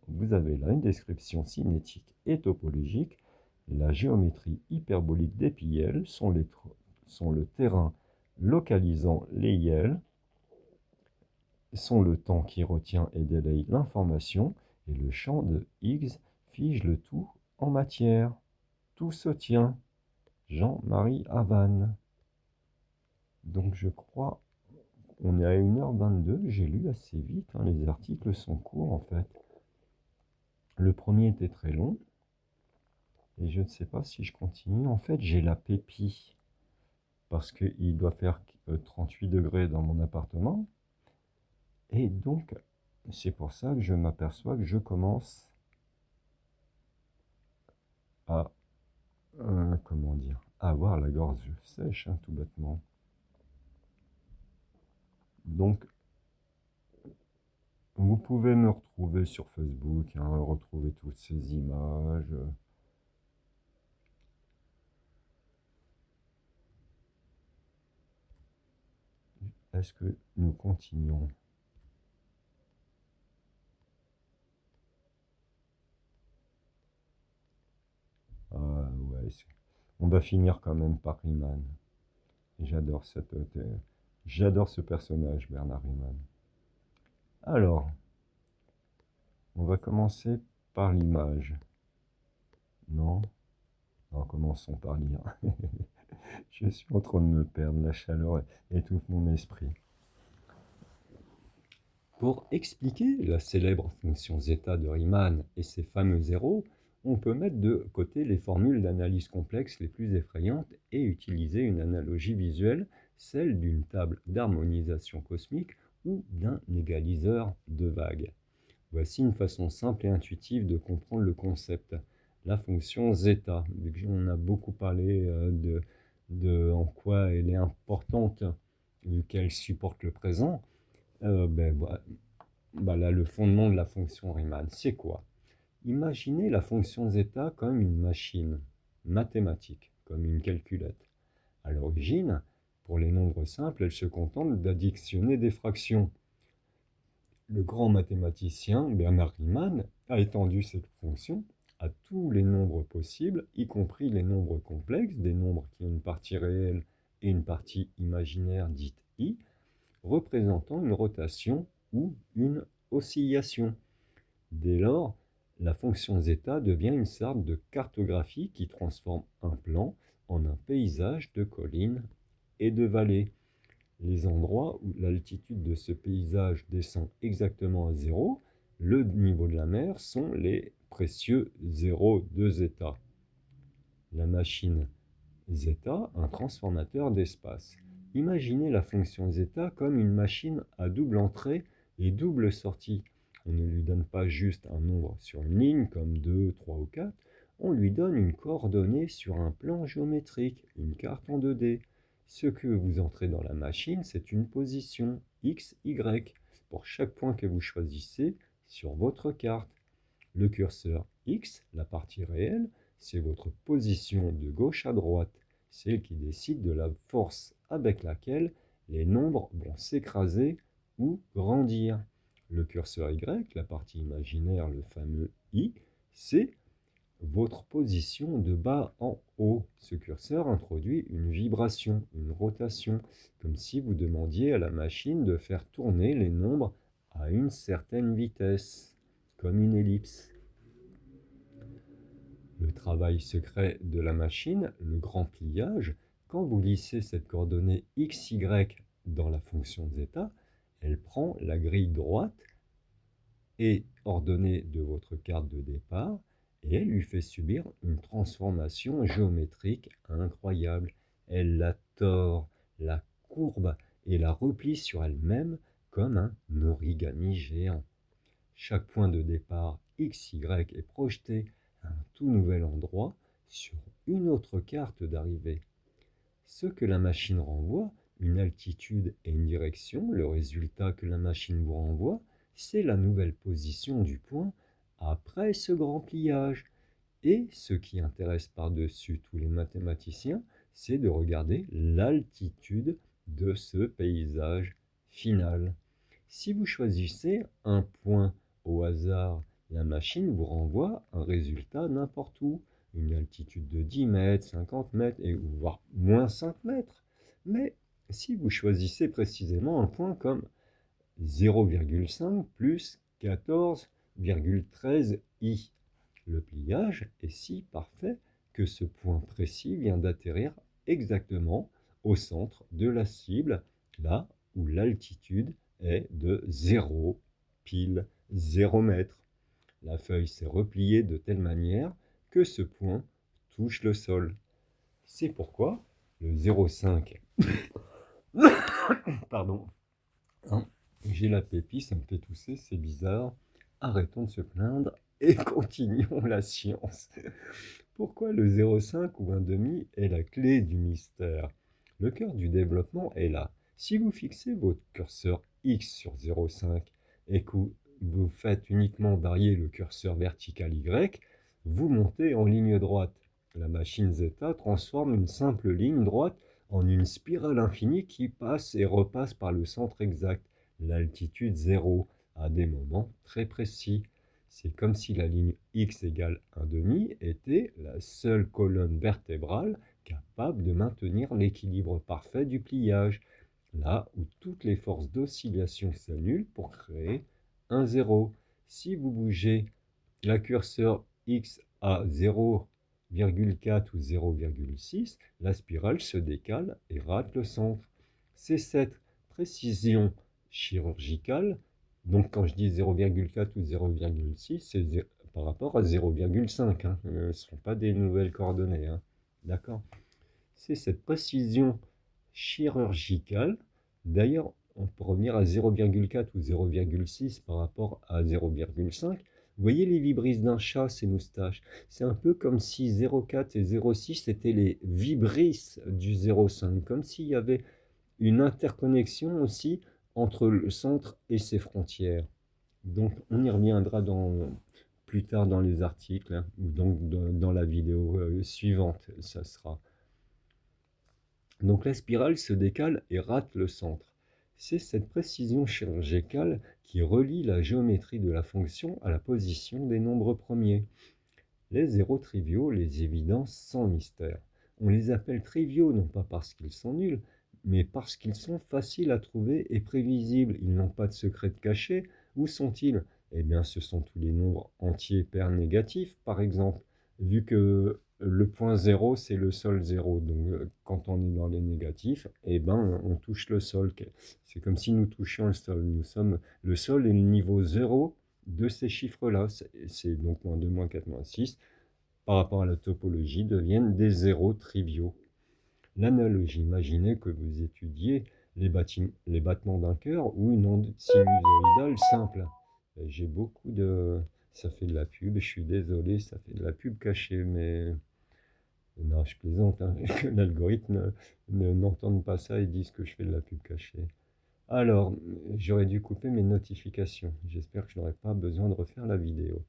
S1: Vous avez là une description cinétique et topologique. La géométrie hyperbolique des PIL sont le terrain localisant les IL, sont le temps qui retient et délaye l'information, et le champ de Higgs fige le tout en matière. Tout se tient. Jean-Marie Havane. Donc je crois, on est à 1h22, j'ai lu assez vite, hein, les articles sont courts en fait. Le premier était très long, et je ne sais pas si je continue. En fait, j'ai la pépie, parce qu'il doit faire 38 degrés dans mon appartement. Et donc, c'est pour ça que je m'aperçois que je commence à, comment dire, à avoir la gorge sèche, hein, tout bêtement. Donc, vous pouvez me retrouver sur Facebook, hein, retrouver toutes ces images. Est-ce que nous continuons? Ah ouais, on va finir quand même par Riemann. J'adore ce personnage, Bernard Riemann. Alors, on va commencer par l'image. Non? Alors, commençons par lire. Je suis en train de me perdre, la chaleur étouffe mon esprit. Pour expliquer la célèbre fonction zeta de Riemann et ses fameux zéros, on peut mettre de côté les formules d'analyse complexe les plus effrayantes et utiliser une analogie visuelle, celle d'une table d'harmonisation cosmique ou d'un égaliseur de vagues. Voici une façon simple et intuitive de comprendre le concept. La fonction zeta, vu qu'on a beaucoup parlé de en quoi elle est importante, vu qu'elle supporte le présent, là, le fondement de la fonction Riemann, c'est quoi? Imaginez la fonction zeta comme une machine mathématique, comme une calculette. À l'origine, pour les nombres simples, elle se contente d'additionner des fractions. Le grand mathématicien Bernard Riemann a étendu cette fonction à tous les nombres possibles, y compris les nombres complexes, des nombres qui ont une partie réelle et une partie imaginaire dite i, représentant une rotation ou une oscillation. Dès lors, la fonction zeta devient une sorte de cartographie qui transforme un plan en un paysage de collines et de vallées. Les endroits où l'altitude de ce paysage descend exactement à zéro, le niveau de la mer, sont les précieux zéros de zeta. La machine zeta, un transformateur d'espace. Imaginez la fonction zeta comme une machine à double entrée et double sortie. On ne lui donne pas juste un nombre sur une ligne comme 2, 3 ou 4, on lui donne une coordonnée sur un plan géométrique, une carte en 2D. Ce que vous entrez dans la machine, c'est une position x, y pour chaque point que vous choisissez sur votre carte. Le curseur x, la partie réelle, c'est votre position de gauche à droite, celle qui décide de la force avec laquelle les nombres vont s'écraser ou grandir. Le curseur y, la partie imaginaire, le fameux i, c'est votre position de bas en haut. Ce curseur introduit une vibration, une rotation, comme si vous demandiez à la machine de faire tourner les nombres à une certaine vitesse, comme une ellipse. Le travail secret de la machine, le grand pliage, quand vous glissez cette coordonnée xy dans la fonction zeta, elle prend la grille droite et ordonnée de votre carte de départ, et elle lui fait subir une transformation géométrique incroyable. Elle la tord, la courbe et la replie sur elle-même comme un origami géant. Chaque point de départ xy est projeté à un tout nouvel endroit sur une autre carte d'arrivée. Ce que la machine renvoie, une altitude et une direction, le résultat que la machine vous renvoie, c'est la nouvelle position du point après ce grand pliage. Et ce qui intéresse par-dessus tous les mathématiciens, c'est de regarder l'altitude de ce paysage final. Si vous choisissez un point au hasard, la machine vous renvoie un résultat n'importe où, une altitude de 10 mètres, 50 mètres, et voire moins 5 mètres. Mais si vous choisissez précisément un point comme 0,5 plus 14,13 i, le pliage est si parfait que ce point précis vient d'atterrir exactement au centre de la cible, là où l'altitude est de 0, pile 0 mètre. La feuille s'est repliée de telle manière que ce point touche le sol. C'est pourquoi le 0,5... Pardon. Hein, j'ai la pépie, ça me fait tousser, c'est bizarre. Arrêtons de se plaindre et continuons la science. Pourquoi le 0,5 ou un demi est la clé du mystère? Le cœur du développement est là. Si vous fixez votre curseur X sur 0,5 et que vous faites uniquement varier le curseur vertical Y, vous montez en ligne droite. La machine zeta transforme une simple ligne droite en une spirale infinie qui passe et repasse par le centre exact, l'altitude 0, à des moments très précis. C'est comme si la ligne x égale 1,5 était la seule colonne vertébrale capable de maintenir l'équilibre parfait du pliage, là où toutes les forces d'oscillation s'annulent pour créer un 0. Si vous bougez la curseur x à 0,4 ou 0,6, la spirale se décale et rate le centre. C'est cette précision chirurgicale, donc quand je dis 0,4 ou 0,6, c'est par rapport à 0,5, hein. Ce ne sont pas des nouvelles coordonnées, hein. D'accord? C'est cette précision chirurgicale. D'ailleurs, on peut revenir à 0,4 ou 0,6 par rapport à 0,5. Vous voyez les vibrisses d'un chat, ses moustaches. C'est un peu comme si 0,4 et 0,6 étaient les vibrisses du 0,5, comme s'il y avait une interconnexion aussi entre le centre et ses frontières. Donc on y reviendra plus tard dans les articles, hein, ou donc dans la vidéo suivante, ça sera. Donc la spirale se décale et rate le centre. C'est cette précision chirurgicale qui relie la géométrie de la fonction à la position des nombres premiers. Les zéros triviaux, les évidences sans mystère. On les appelle triviaux non pas parce qu'ils sont nuls, mais parce qu'ils sont faciles à trouver et prévisibles. Ils n'ont pas de secret caché. Où sont-ils? Eh bien, ce sont tous les nombres entiers pairs négatifs, par exemple, vu que le point zéro, c'est le sol zéro. Donc, quand on est dans les négatifs, eh ben, on touche le sol. C'est comme si nous touchions le sol. Le sol est le niveau zéro de ces chiffres-là. C'est donc moins 2, moins 4, moins 6, par rapport à la topologie, deviennent des zéros triviaux. L'analogie, imaginez que vous étudiez les battements d'un cœur ou une onde sinusoïdale simple. J'ai beaucoup de... Ça fait de la pub, je suis désolé, ça fait de la pub cachée, mais... Non, je plaisante, hein, que l'algorithme n'entende pas ça et dise que je fais de la pub cachée. Alors, j'aurais dû couper mes notifications. J'espère que je n'aurai pas besoin de refaire la vidéo.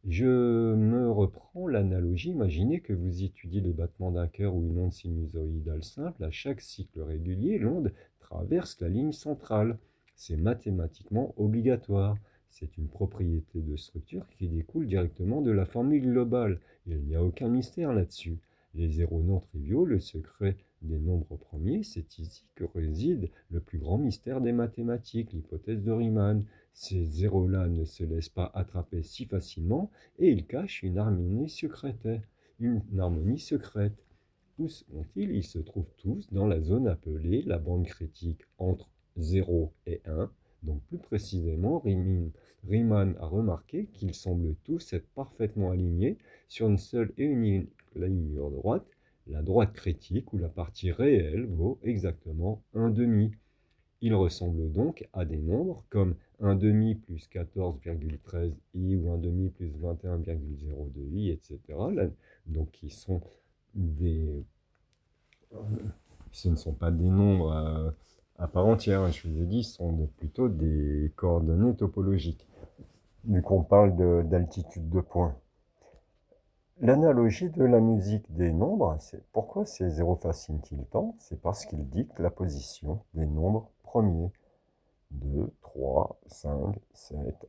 S1: Je me reprends l'analogie. Imaginez que vous étudiez les battements d'un cœur ou une onde sinusoïdale simple. À chaque cycle régulier, l'onde traverse la ligne centrale. C'est mathématiquement obligatoire. C'est une propriété de structure qui découle directement de la formule globale. Il n'y a aucun mystère là-dessus. Les zéros non triviaux, le secret des nombres premiers, c'est ici que réside le plus grand mystère des mathématiques, l'hypothèse de Riemann. Ces zéros-là ne se laissent pas attraper si facilement et ils cachent une harmonie secrète. Où sont-ils? Ils se trouvent tous dans la zone appelée la bande critique entre 0 et 1. Donc plus précisément, Riemann a remarqué qu'ils semblent tous être parfaitement alignés sur une seule et unique ligne droite, la droite critique où la partie réelle vaut exactement 1 demi. Ils ressemblent donc à des nombres comme 1 demi plus 14,13i ou 1 demi plus 21,02i, etc. Là, donc qui sont des... Ce ne sont pas des nombres à part entière, je vous ai dit, ce sont plutôt des coordonnées topologiques, vu qu'on parle d'altitude de points. L'analogie de la musique des nombres, c'est pourquoi ces zéros fascinent-ils tant? C'est parce qu'ils dictent la position des nombres premiers. 2, 3, 5, 7.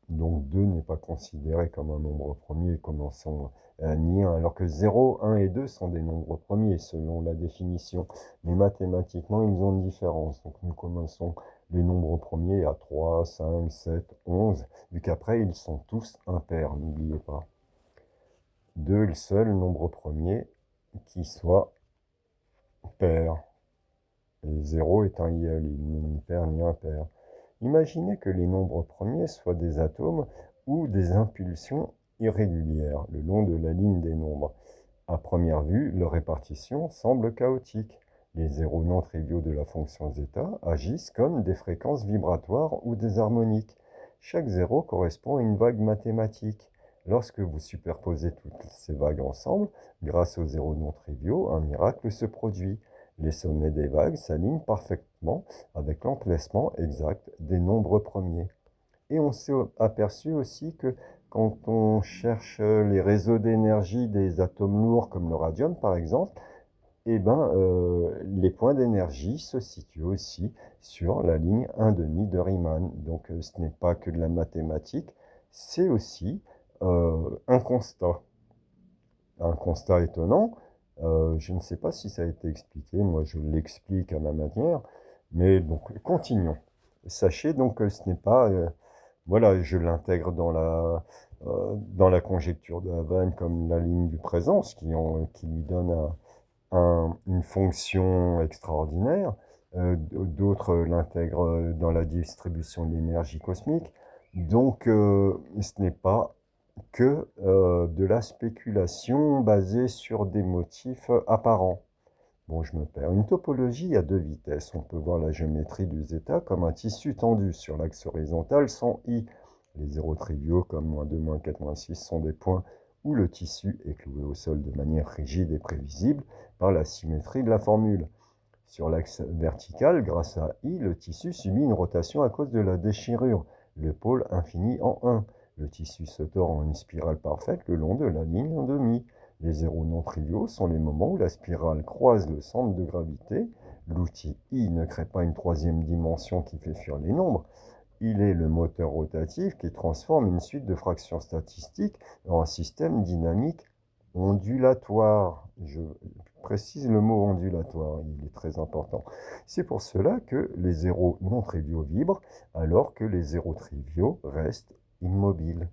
S1: Donc 2 n'est pas considéré comme un nombre premier commençant ni 1, alors que 0, 1 et 2 sont des nombres premiers selon la définition. Mais mathématiquement, ils ont une différence. Donc nous commençons les nombres premiers à 3, 5, 7, 11, vu qu'après ils sont tous impairs, n'oubliez pas. 2 est le seul nombre premier qui soit pair. Et 0 est un IL, il n'est ni pair ni impair. Imaginez que les nombres premiers soient des atomes ou des impulsions irrégulières le long de la ligne des nombres. À première vue, leur répartition semble chaotique. Les zéros non triviaux de la fonction zeta agissent comme des fréquences vibratoires ou des harmoniques. Chaque zéro correspond à une vague mathématique. Lorsque vous superposez toutes ces vagues ensemble, grâce aux zéros non triviaux, un miracle se produit. Les sommets des vagues s'alignent parfaitement avec l'emplacement exact des nombres premiers. Et on s'est aperçu aussi que quand on cherche les réseaux d'énergie des atomes lourds comme le radium par exemple, eh ben, les points d'énergie se situent aussi sur la ligne 1,5 de Riemann. Donc ce n'est pas que de la mathématique, c'est aussi un constat. Un constat étonnant. Je ne sais pas si ça a été expliqué, moi je l'explique à ma manière, mais donc continuons. Sachez donc que ce n'est pas, voilà, je l'intègre dans la conjecture de Havane comme la ligne du présent, ce qui lui donne une fonction extraordinaire. D'autres l'intègrent dans la distribution de l'énergie cosmique. Donc ce n'est pas que de la spéculation basée sur des motifs apparents. Bon, je me perds. Une topologie à deux vitesses. On peut voir la géométrie du zeta comme un tissu tendu sur l'axe horizontal sans i. Les zéros triviaux comme moins 2, moins 4, moins 6 sont des points où le tissu est cloué au sol de manière rigide et prévisible par la symétrie de la formule. Sur l'axe vertical, grâce à i, le tissu subit une rotation à cause de la déchirure, le pôle infini en 1. Le tissu se tord en une spirale parfaite le long de la ligne en demi. Les zéros non triviaux sont les moments où la spirale croise le centre de gravité, L'outil I ne crée pas une troisième dimension qui fait fuir les nombres. Il est le moteur rotatif qui transforme une suite de fractions statistiques en un système dynamique ondulatoire. Je précise le mot ondulatoire, il est très important. C'est pour cela que les zéros non triviaux vibrent, alors que les zéros triviaux restent immobiles.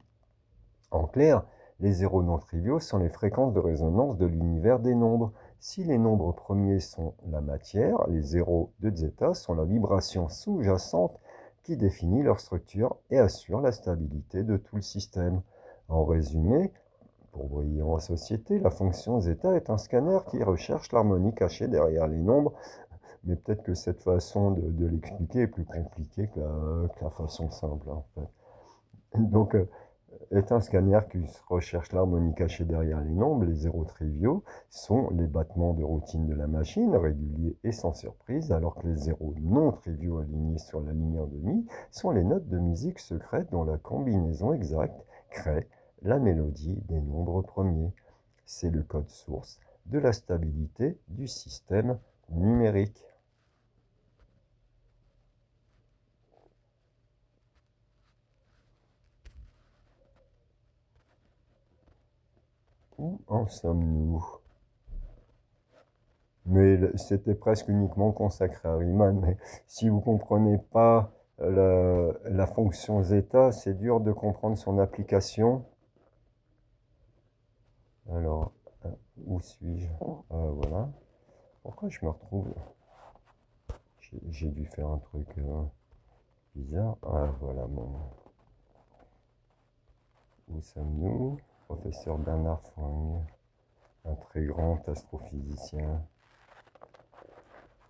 S1: En clair, les zéros non triviaux sont les fréquences de résonance de l'univers des nombres. Si les nombres premiers sont la matière, les zéros de zeta sont la vibration sous-jacente qui définit leur structure et assure la stabilité de tout le système. En résumé, pour briller en société, la fonction zeta est un scanner qui recherche l'harmonie cachée derrière les nombres, mais peut-être que cette façon de l'expliquer est plus compliquée que la façon simple, en fait. Donc, est un scanner qui recherche l'harmonie cachée derrière les nombres. Les zéros triviaux sont les battements de routine de la machine, réguliers et sans surprise, alors que les zéros non triviaux alignés sur la ligne en demi sont les notes de musique secrètes dont la combinaison exacte crée la mélodie des nombres premiers. C'est le code source de la stabilité du système numérique. Où en sommes-nous? Mais c'était presque uniquement consacré à Riemann. Mais si vous ne comprenez pas la fonction zeta, c'est dur de comprendre son application. Alors, où suis-je? Voilà. Pourquoi je me retrouve? J'ai dû faire un truc bizarre. Ah, voilà mon... Où sommes-nous? Professeur Bernard Fang, un très grand astrophysicien.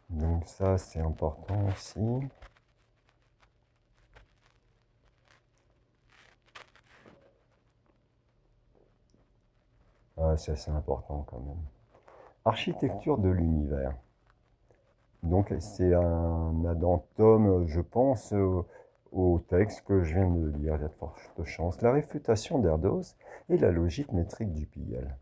S1: Donc ça, c'est important aussi. Ah, ça, c'est important quand même. Architecture de l'univers. Donc c'est un addendum, je pense, au texte que je viens de lire, il y a de fortes chances. La réfutation d'Erdős et la logique métrique du Pigel.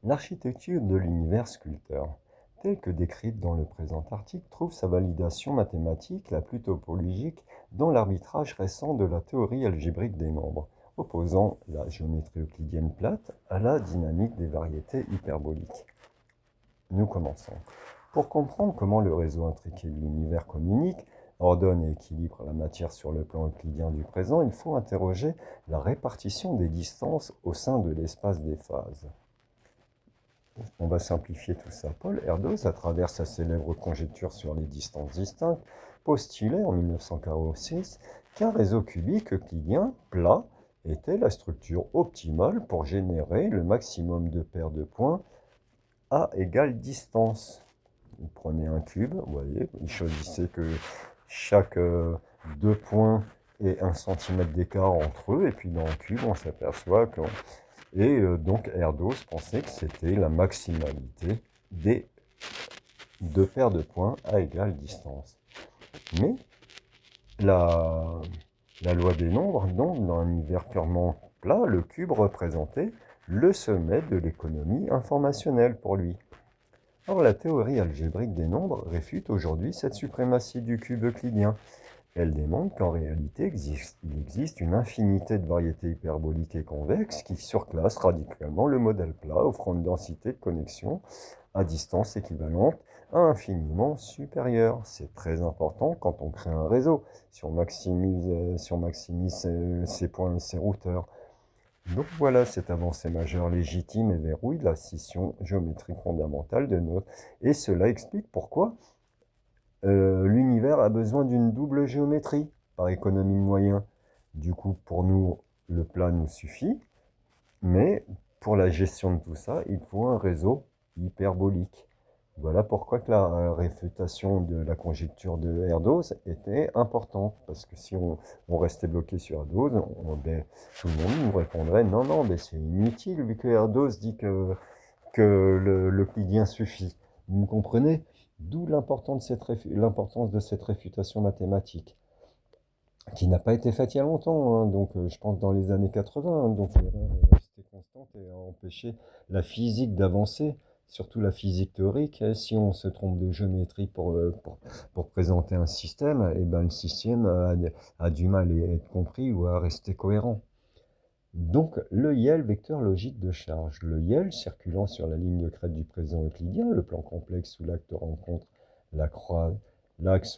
S1: L'architecture de l'univers sculpteur, telle que décrite dans le présent article, trouve sa validation mathématique la plus topologique dans l'arbitrage récent de la théorie algébrique des nombres, opposant la géométrie euclidienne plate à la dynamique des variétés hyperboliques. Nous commençons. Pour comprendre comment le réseau intriqué de l'univers communique, ordonne et équilibre la matière sur le plan euclidien du présent, il faut interroger la répartition des distances au sein de l'espace des phases. On va simplifier tout ça. Paul Erdős, à travers sa célèbre conjecture sur les distances distinctes, postulait en 1946 qu'un réseau cubique euclidien plat était la structure optimale pour générer le maximum de paires de points à égale distance. Vous prenez un cube, vous voyez, il choisissait que chaque deux points ait 1 cm d'écart entre eux, et puis dans le cube, on s'aperçoit que... Et donc Erdős pensait que c'était la maximalité des deux paires de points à égale distance. Mais la loi des nombres, donc dans un univers purement plat, le cube représentait le sommet de l'économie informationnelle pour lui. Or, la théorie algébrique des nombres réfute aujourd'hui cette suprématie du cube euclidien. Elle démontre qu'en réalité, il existe une infinité de variétés hyperboliques et convexes qui surclassent radicalement le modèle plat, offrant une densité de connexion à distance équivalente à infiniment supérieure. C'est très important quand on crée un réseau, si on maximise ses points et ses routeurs. Donc voilà, cette avancée majeure légitime et verrouille la scission géométrique fondamentale de notre... Et cela explique pourquoi l'univers a besoin d'une double géométrie par économie de moyens. Du coup, pour nous, le plat nous suffit, mais pour la gestion de tout ça, il faut un réseau hyperbolique. Voilà pourquoi que la réfutation de la conjecture de Erdős était importante, parce que si on restait bloqué sur Erdős, tout le monde nous répondrait non, non, mais c'est inutile vu que Erdős dit que l'euclidien suffit. Vous me comprenez? D'où l'importance de cette réfutation mathématique, qui n'a pas été faite il y a longtemps, hein, donc je pense dans les années 80, hein, donc l'erreur est restée constante et a empêché la physique d'avancer. surtout la physique théorique, si on se trompe de géométrie pour présenter un système, et ben le système a du mal à être compris ou à rester cohérent. Donc, le YEL, vecteur logique de charge. Le YEL, circulant sur la ligne de crête du présent euclidien, le plan complexe où l'axe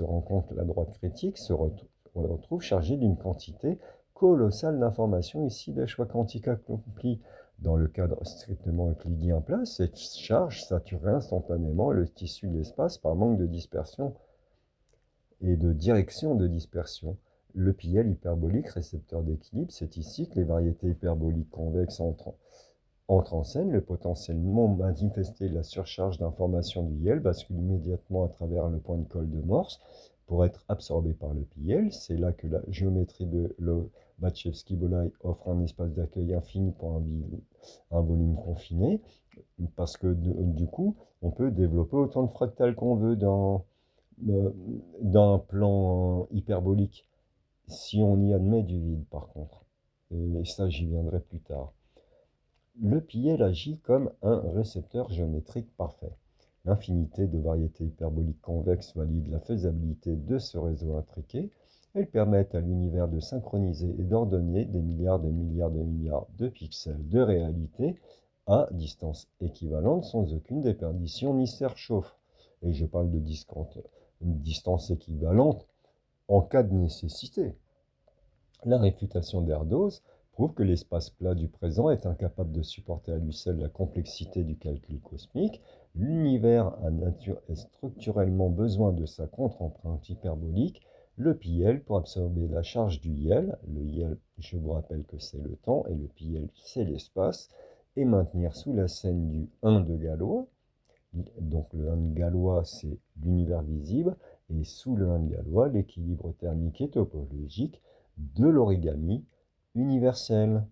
S1: rencontre la droite critique, se retrouve chargé d'une quantité colossale d'informations, ici des choix quantiques accomplis. Dans le cadre strictement euclidien plat, cette charge saturerait instantanément le tissu de l'espace par manque de dispersion et de direction de dispersion. Le PIL hyperbolique, récepteur d'équilibre, c'est ici que les variétés hyperboliques convexes entrent en scène. Le potentiellement manifesté de la surcharge d'information du YEL bascule immédiatement à travers le point de colle de Morse pour être absorbé par le PIL. C'est là que la géométrie de Lobachevsky-Bolai offre un espace d'accueil infini pour un volume confiné, parce que du coup, on peut développer autant de fractales qu'on veut d'un plan hyperbolique, si on y admet du vide par contre. Et ça, j'y viendrai plus tard. Le PIL agit comme un récepteur géométrique parfait. L'infinité de variétés hyperboliques convexes valide la faisabilité de ce réseau intriqué. Elles permettent à l'univers de synchroniser et d'ordonner des milliards de pixels de réalité à distance équivalente sans aucune déperdition ni surchauffe. Et je parle de distance équivalente en cas de nécessité. La réfutation d'Erdős prouve que l'espace plat du présent est incapable de supporter à lui seul la complexité du calcul cosmique. L'univers a structurellement besoin de sa contre-empreinte hyperbolique, le PIL, pour absorber la charge du YEL. Le YEL, je vous rappelle que c'est le temps, et le PIL, c'est l'espace, et maintenir sous la scène du 1 de Galois. Donc le 1 de Galois, c'est l'univers visible, et sous le 1 de Galois, l'équilibre thermique et topologique de l'origami universel.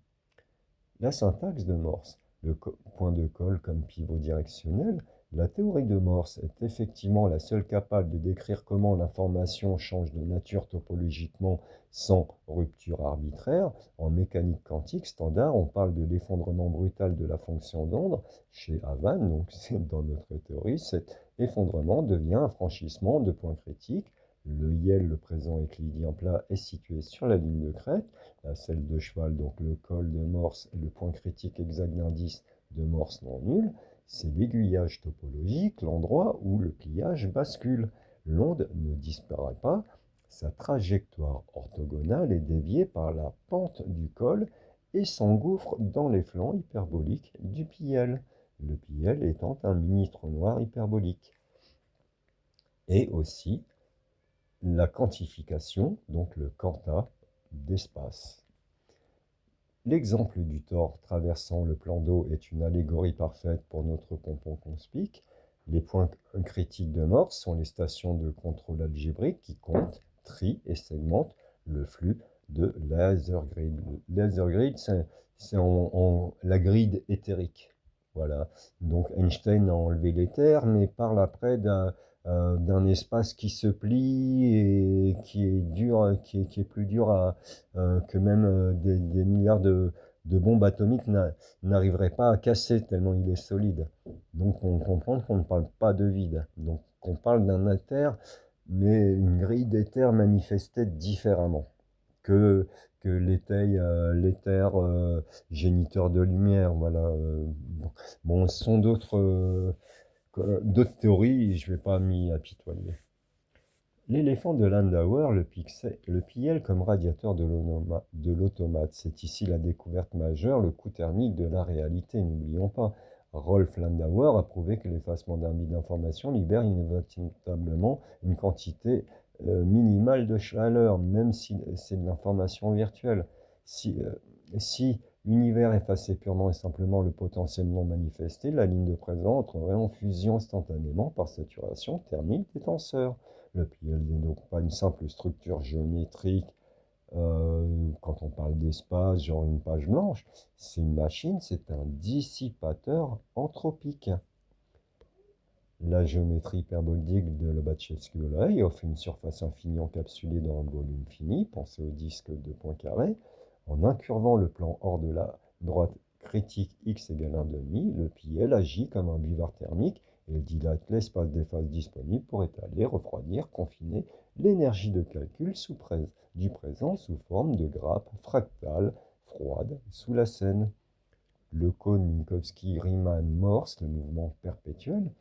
S1: La syntaxe de Morse, le point de colle comme pivot directionnel. La théorie de Morse est effectivement la seule capable de décrire comment l'information change de nature topologiquement sans rupture arbitraire. En mécanique quantique standard, on parle de l'effondrement brutal de la fonction d'onde chez Havann, donc c'est dans notre théorie, cet effondrement devient un franchissement de point critique. Le YEL, le présent euclidien plat, est situé sur la ligne de crête. La selle de cheval, donc le col de Morse, et le point critique exact d'indice de Morse non nul. C'est l'aiguillage topologique, l'endroit où le pliage bascule. L'onde ne disparaît pas, sa trajectoire orthogonale est déviée par la pente du col et s'engouffre dans les flancs hyperboliques du PIL, le PIL étant un mini-trou noir hyperbolique. Et aussi la quantification, donc le quanta d'espace. L'exemple du tore traversant le plan d'eau est une allégorie parfaite pour notre pompon cosmique. Les points critiques de Morse sont les stations de contrôle algébrique qui comptent, trient et segmentent le flux de laser grid. Laser grid, c'est la grille éthérique. Voilà. Donc Einstein a enlevé l'éther, mais parle après d'un espace qui se plie et qui est dur, qui est plus dur que même des milliards de bombes atomiques n'arriveraient pas à casser tellement il est solide. Donc on comprend qu'on ne parle pas de vide. Donc on parle d'un éther, mais une grille d'éther manifestée différemment que l'éther géniteur de lumière. Voilà. Bon, ce sont d'autres théories, je ne vais pas m'y apitoyer. L'éléphant de Landauer, le PIL comme radiateur de l'automate, c'est ici la découverte majeure, le coût thermique de la réalité, n'oublions pas. Rolf Landauer a prouvé que l'effacement d'un bit d'information libère inévitablement une quantité minimale de chaleur, même si c'est de l'information virtuelle. Si l'univers effaçait purement et simplement le potentiel non manifesté, la ligne de présent entrerait en fusion instantanément par saturation thermique des tenseurs. Le PIL n'est donc pas une simple structure géométrique. Quand on parle d'espace, genre une page blanche, c'est une machine, c'est un dissipateur entropique. La géométrie hyperbolique de Lobachevsky-Bolai offre une surface infinie encapsulée dans un volume fini, pensez au disque de Poincaré. En incurvant le plan hors de la droite critique x égale 1,5, le PL agit comme un buvard thermique et il dilate l'espace des phases disponibles pour étaler, refroidir, confiner l'énergie de calcul du présent sous forme de grappe fractale froide sous la scène. Le cône Minkowski-Riemann-Morse, le mouvement perpétuel.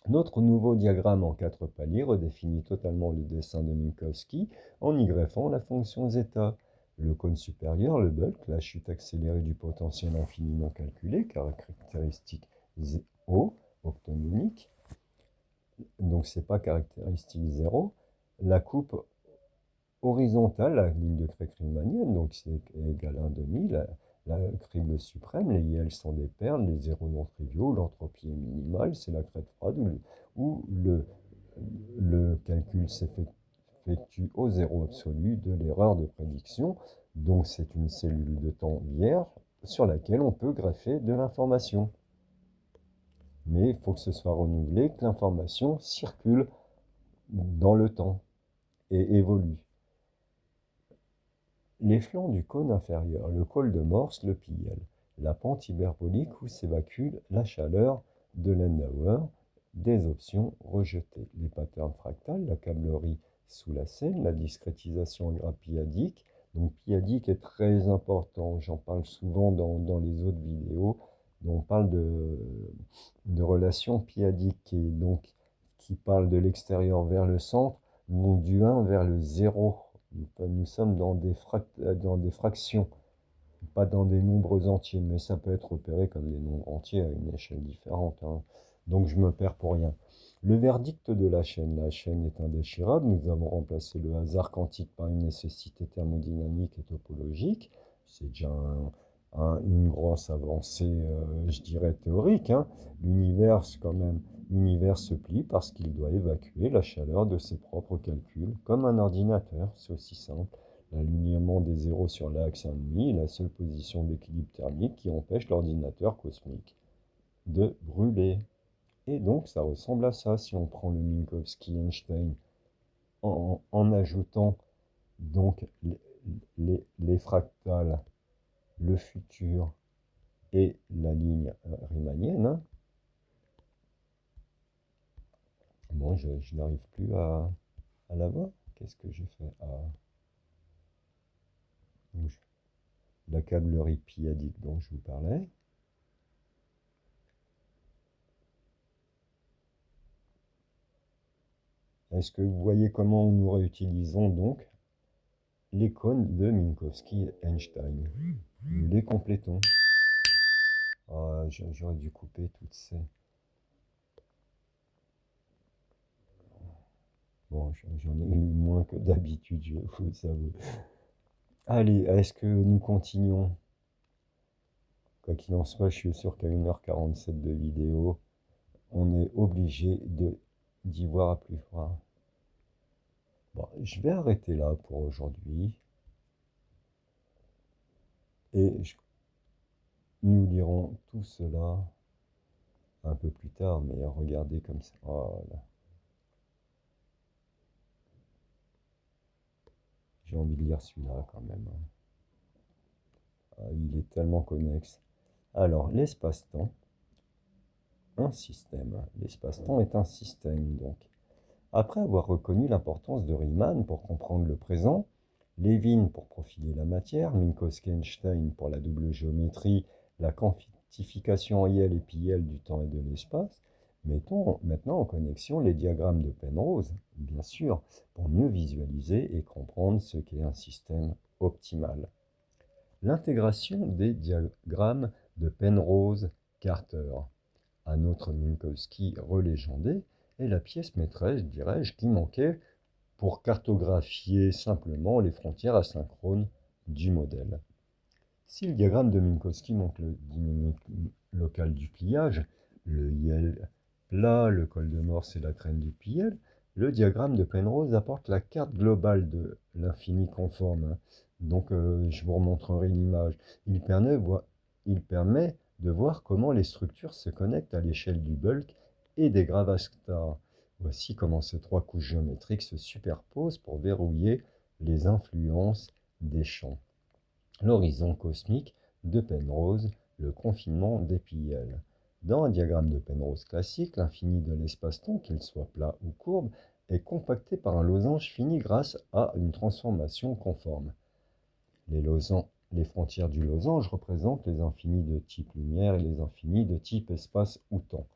S1: Notre nouveau diagramme en 4 paliers redéfinit totalement le dessin de Minkowski en y greffant la fonction zeta. Le cône supérieur, le bulk, la chute accélérée du potentiel infini non calculé, caractéristique O, octononique. Donc c'est pas caractéristique 0. La coupe horizontale, la ligne de crête riemannienne, donc c'est égal à 1,5. La crible suprême, les IL sont des perles, les zéros non triviaux, l'entropie est minimale, c'est la crête froide où le calcul s'effectue au zéro absolu de l'erreur de prédiction. Donc c'est une cellule de temps vierge sur laquelle on peut greffer de l'information. Mais il faut que ce soit renouvelé, que l'information circule dans le temps et évolue. Les flancs du cône inférieur, le col de Morse, le PL, la pente hyperbolique où s'évacue la chaleur de Landauer, des options rejetées, les patterns fractales, la câblerie sous la scène, la discrétisation en grappe p-adique. Donc p-adique est très important, j'en parle souvent dans les autres vidéos. Donc, on parle de relation p-adique qui parle de l'extérieur vers le centre, donc du 1 vers le 0. Nous sommes dans des fractions, pas dans des nombres entiers, mais ça peut être opéré comme des nombres entiers à une échelle différente, hein. Donc je me perds pour rien. Le verdict de la chaîne est indéchirable. Nous avons remplacé le hasard quantique par une nécessité thermodynamique et topologique. C'est déjà une grosse avancée, je dirais, théorique, hein. L'univers, quand même, l'univers se plie parce qu'il doit évacuer la chaleur de ses propres calculs, comme un ordinateur, c'est aussi simple. L'alignement des zéros sur l'axe 1,5 est la seule position d'équilibre thermique qui empêche l'ordinateur cosmique de brûler. Et donc ça ressemble à ça si on prend le Minkowski-Einstein en ajoutant donc les fractales, le futur et la ligne riemannienne, hein. Bon, je n'arrive plus à la voir. Qu'est-ce que j'ai fait? La câblerie p-adique dont je vous parlais. Est-ce que vous voyez comment nous réutilisons donc les cônes de Minkowski-Einstein? Nous les complétons. J'aurais dû couper toutes ces... Bon, j'en ai eu moins que d'habitude, je vous le savez. Allez, est-ce que nous continuons? Quoi qu'il en soit, je suis sûr qu'à 1h47 de vidéo, on est obligé d'y voir à plus froid. Bon, je vais arrêter là pour aujourd'hui. Et nous lirons tout cela un peu plus tard, mais regardez comme ça. Oh là. J'ai envie de lire celui-là quand même. Il est tellement connexe. Alors, l'espace-temps, un système. L'espace-temps est un système, donc. Après avoir reconnu l'importance de Riemann pour comprendre le présent, Levin pour profiler la matière, Minkowski-Einstein pour la double géométrie, la quantification IL et PL du temps et de l'espace, mettons maintenant en connexion les diagrammes de Penrose, bien sûr, pour mieux visualiser et comprendre ce qu'est un système optimal. L'intégration des diagrammes de Penrose-Carter à notre Minkowski relégendé est la pièce maîtresse, dirais-je, qui manquait pour cartographier simplement les frontières asynchrones du modèle. Si le diagramme de Minkowski montre le dynamique local du pliage, le IL plat, le col de Morse et la traîne du PL, le diagramme de Penrose apporte la carte globale de l'infini conforme. Donc je vous remontrerai l'image. Il permet de voir comment les structures se connectent à l'échelle du bulk et des gravastars. Voici comment ces trois couches géométriques se superposent pour verrouiller les influences des champs. L'horizon cosmique de Penrose, le confinement des PIL. Dans un diagramme de Penrose classique, l'infini de l'espace-temps, qu'il soit plat ou courbe, est compacté par un losange fini grâce à une transformation conforme. Les frontières du losange représentent les infinis de type lumière et les infinis de type espace ou temps.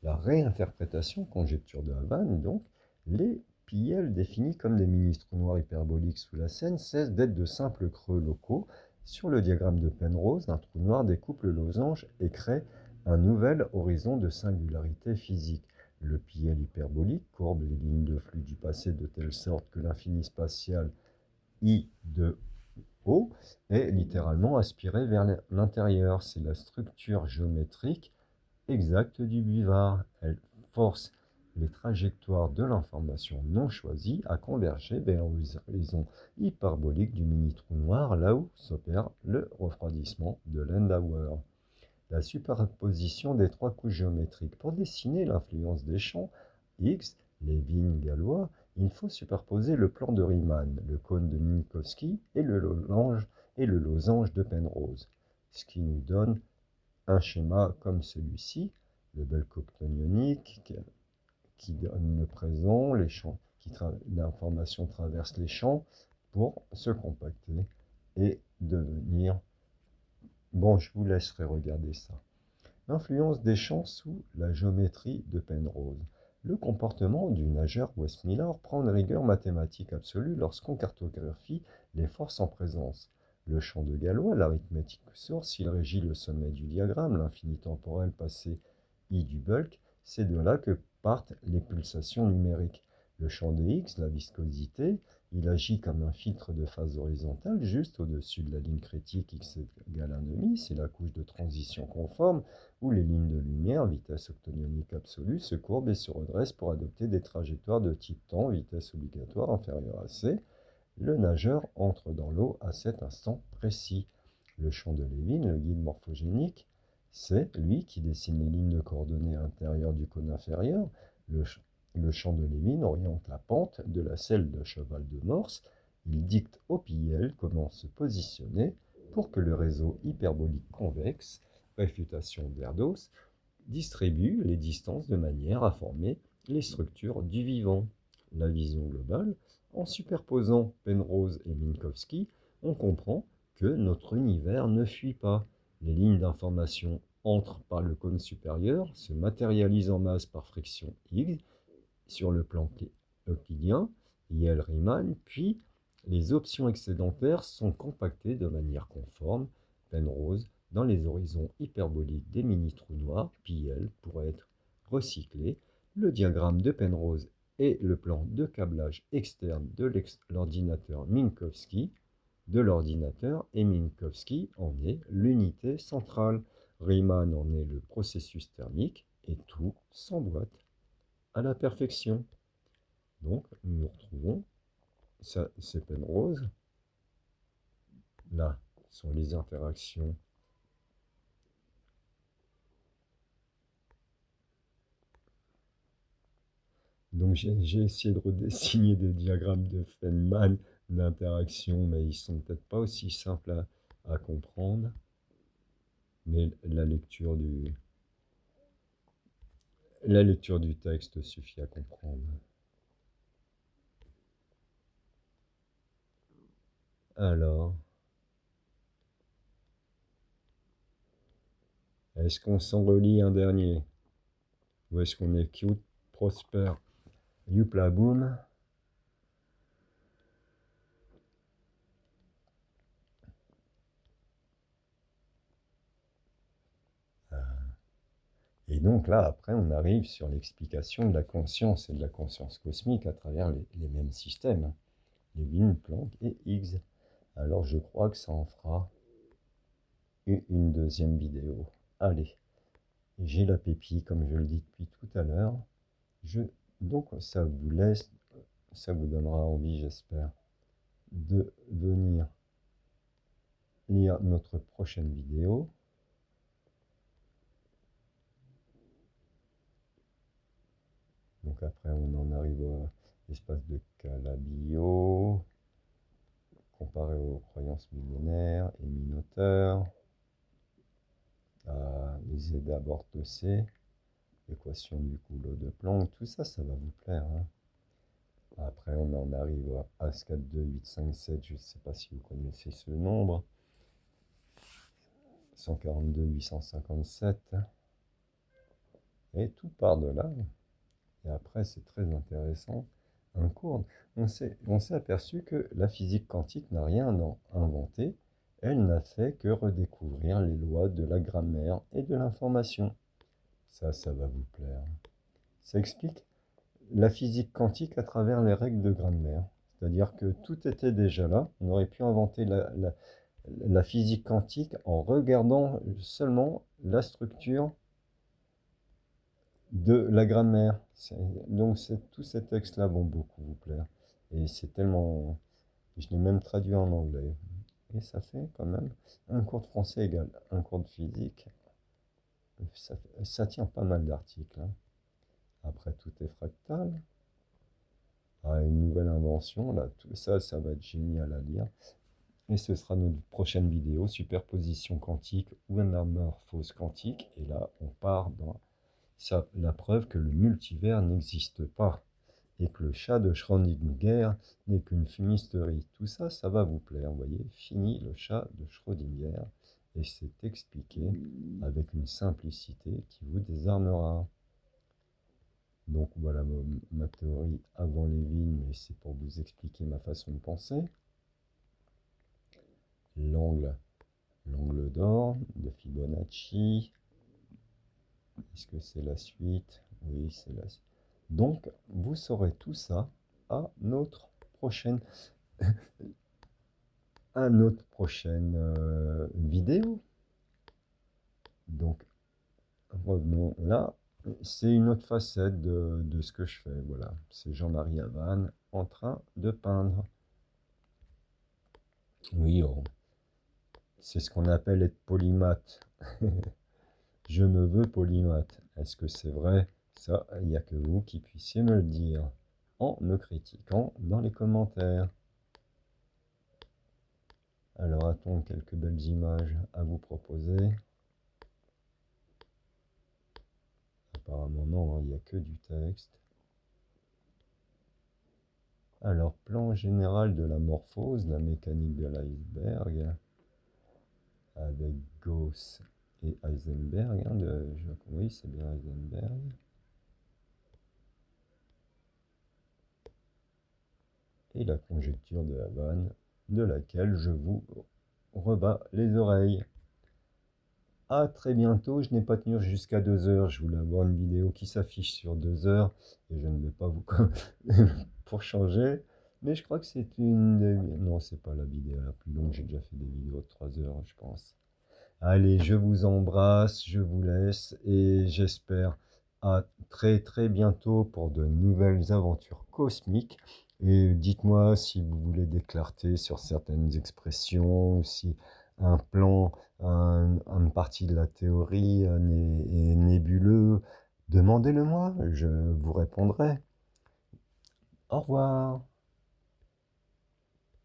S1: La réinterprétation, conjecture de Havane, donc, les PIL définis comme des mini-trous noirs hyperboliques sous la scène cessent d'être de simples creux locaux. Sur le diagramme de Penrose, un trou noir découpe le losange et crée un nouvel horizon de singularité physique. Le PIL hyperbolique courbe les lignes de flux du passé de telle sorte que l'infini spatial I de O est littéralement aspiré vers l'intérieur. C'est la structure géométrique exacte du buvard. Elle force les trajectoires de l'information non choisie à converger vers l'horizon hyperbolique du mini-trou noir, là où s'opère le refroidissement de Landauer. La superposition des trois couches géométriques. Pour dessiner l'influence des champs X, Levin, Galois, il faut superposer le plan de Riemann, le cône de Minkowski et le losange de Penrose, ce qui nous donne un schéma comme celui-ci, le Bell-Compton ionique, qui donne le présent, les champs, l'information traverse les champs pour se compacter et devenir... Bon, je vous laisserai regarder ça. L'influence des champs sous la géométrie de Penrose. Le comportement du nageur Westmiller prend une rigueur mathématique absolue lorsqu'on cartographie les forces en présence. Le champ de Galois, l'arithmétique source, il régit le sommet du diagramme, l'infini temporel passé I du bulk, c'est de là que partent les pulsations numériques. Le champ de X, la viscosité, il agit comme un filtre de phase horizontale juste au-dessus de la ligne critique x égale 1,5, c'est la couche de transition conforme où les lignes de lumière, vitesse octonionique absolue, se courbent et se redressent pour adopter des trajectoires de type temps, vitesse obligatoire inférieure à c. Le nageur entre dans l'eau à cet instant précis. Le champ de Levin, le guide morphogénique, c'est lui qui dessine les lignes de coordonnées intérieures du cône inférieur. Le champ de Levin oriente la pente de la selle de cheval de Morse. Il dicte au PIL comment se positionner pour que le réseau hyperbolique convexe, réfutation d'Erdos, distribue les distances de manière à former les structures du vivant. La vision globale, en superposant Penrose et Minkowski, on comprend que notre univers ne fuit pas. Les lignes d'information entrent par le cône supérieur, se matérialisent en masse par friction Higgs sur le plan euclidien, Yale-Riemann, puis les options excédentaires sont compactées de manière conforme, Penrose, dans les horizons hyperboliques des mini-trous noirs, PIL, pourrait être recyclé. Le diagramme de Penrose et le plan de câblage externe de l'ordinateur Minkowski, et Minkowski en est l'unité centrale. Riemann en est le processus thermique et tout s'emboîte à la perfection. Donc, nous retrouvons, ça c'est Penrose. Là sont les interactions. Donc, j'ai essayé de redessiner des diagrammes de Feynman d'interaction, mais ils sont peut-être pas aussi simples à comprendre. Mais la lecture du texte suffit à comprendre. Alors, est-ce qu'on s'en relit un dernier? Ou est-ce qu'on est cute, prosper, youpla boum? Et donc là, après, on arrive sur l'explication de la conscience et de la conscience cosmique à travers les mêmes systèmes, Levin, Planck et Higgs. Alors je crois que ça en fera une deuxième vidéo. Allez, j'ai la pépille, comme je le dis depuis tout à l'heure. Donc ça vous donnera envie, j'espère, de venir lire notre prochaine vidéo. Donc après, on en arrive à l'espace de Calabi-Yau, comparé aux croyances millénaires et Minotaur. les aides à bord de C, l'équation du goulot de Planck, tout ça, ça va vous plaire, hein. Après, on en arrive à As42857, je ne sais pas si vous connaissez ce nombre. 142, 857. Et tout part de là. Et après, c'est très intéressant. On s'est aperçu que la physique quantique n'a rien inventé. Elle n'a fait que redécouvrir les lois de la grammaire et de l'information. Ça va vous plaire. Ça explique la physique quantique à travers les règles de grammaire. C'est-à-dire que tout était déjà là. On aurait pu inventer la physique quantique en regardant seulement la structure de la grammaire. Donc tous ces textes-là vont beaucoup vous plaire. Et c'est tellement... Je l'ai même traduit en anglais. Et ça fait quand même un cours de français égal un cours de physique. Ça tient pas mal d'articles, hein. Après, tout est fractal. Ah, une nouvelle invention, là, tout ça, ça va être génial à lire. Et ce sera notre prochaine vidéo, superposition quantique ou anamorphose quantique. Et là, on part dans la preuve que le multivers n'existe pas et que le chat de Schrödinger n'est qu'une fumisterie. Tout ça, ça va vous plaire, vous voyez. Fini le chat de Schrödinger et c'est expliqué avec une simplicité qui vous désarmera. Donc voilà ma théorie avant Lévin, mais c'est pour vous expliquer ma façon de penser. L'angle d'or de Fibonacci. Est-ce que c'est la suite? Oui, c'est la suite. Donc, vous saurez tout ça à notre prochaine, vidéo. Donc, revenons là. C'est une autre facette de ce que je fais. Voilà, c'est Jean-Marie Havane en train de peindre. Oui, c'est ce qu'on appelle être polymathe. Je me veux polymathe. Est-ce que c'est vrai? Ça, il n'y a que vous qui puissiez me le dire en me critiquant dans les commentaires. Alors, a-t-on quelques belles images à vous proposer? Apparemment, non, il n'y a que du texte. Alors, plan général de la morphose, la mécanique de l'iceberg, avec Gauss et Heisenberg. Oui, c'est bien Heisenberg. Et la conjecture de Havane, de laquelle je vous rebats les oreilles. À très bientôt, je n'ai pas tenu jusqu'à 2 heures, je voulais avoir une vidéo qui s'affiche sur 2 heures, et je ne vais pas vous... pour changer, mais je crois que c'est Non, c'est pas la vidéo la plus longue, j'ai déjà fait des vidéos de 3 heures, je pense. Allez, je vous embrasse, je vous laisse, et j'espère à très très bientôt pour de nouvelles aventures cosmiques. Et dites-moi si vous voulez des clartés sur certaines expressions, ou si un plan, une partie de la théorie est nébuleux. Demandez-le moi, je vous répondrai. Au revoir.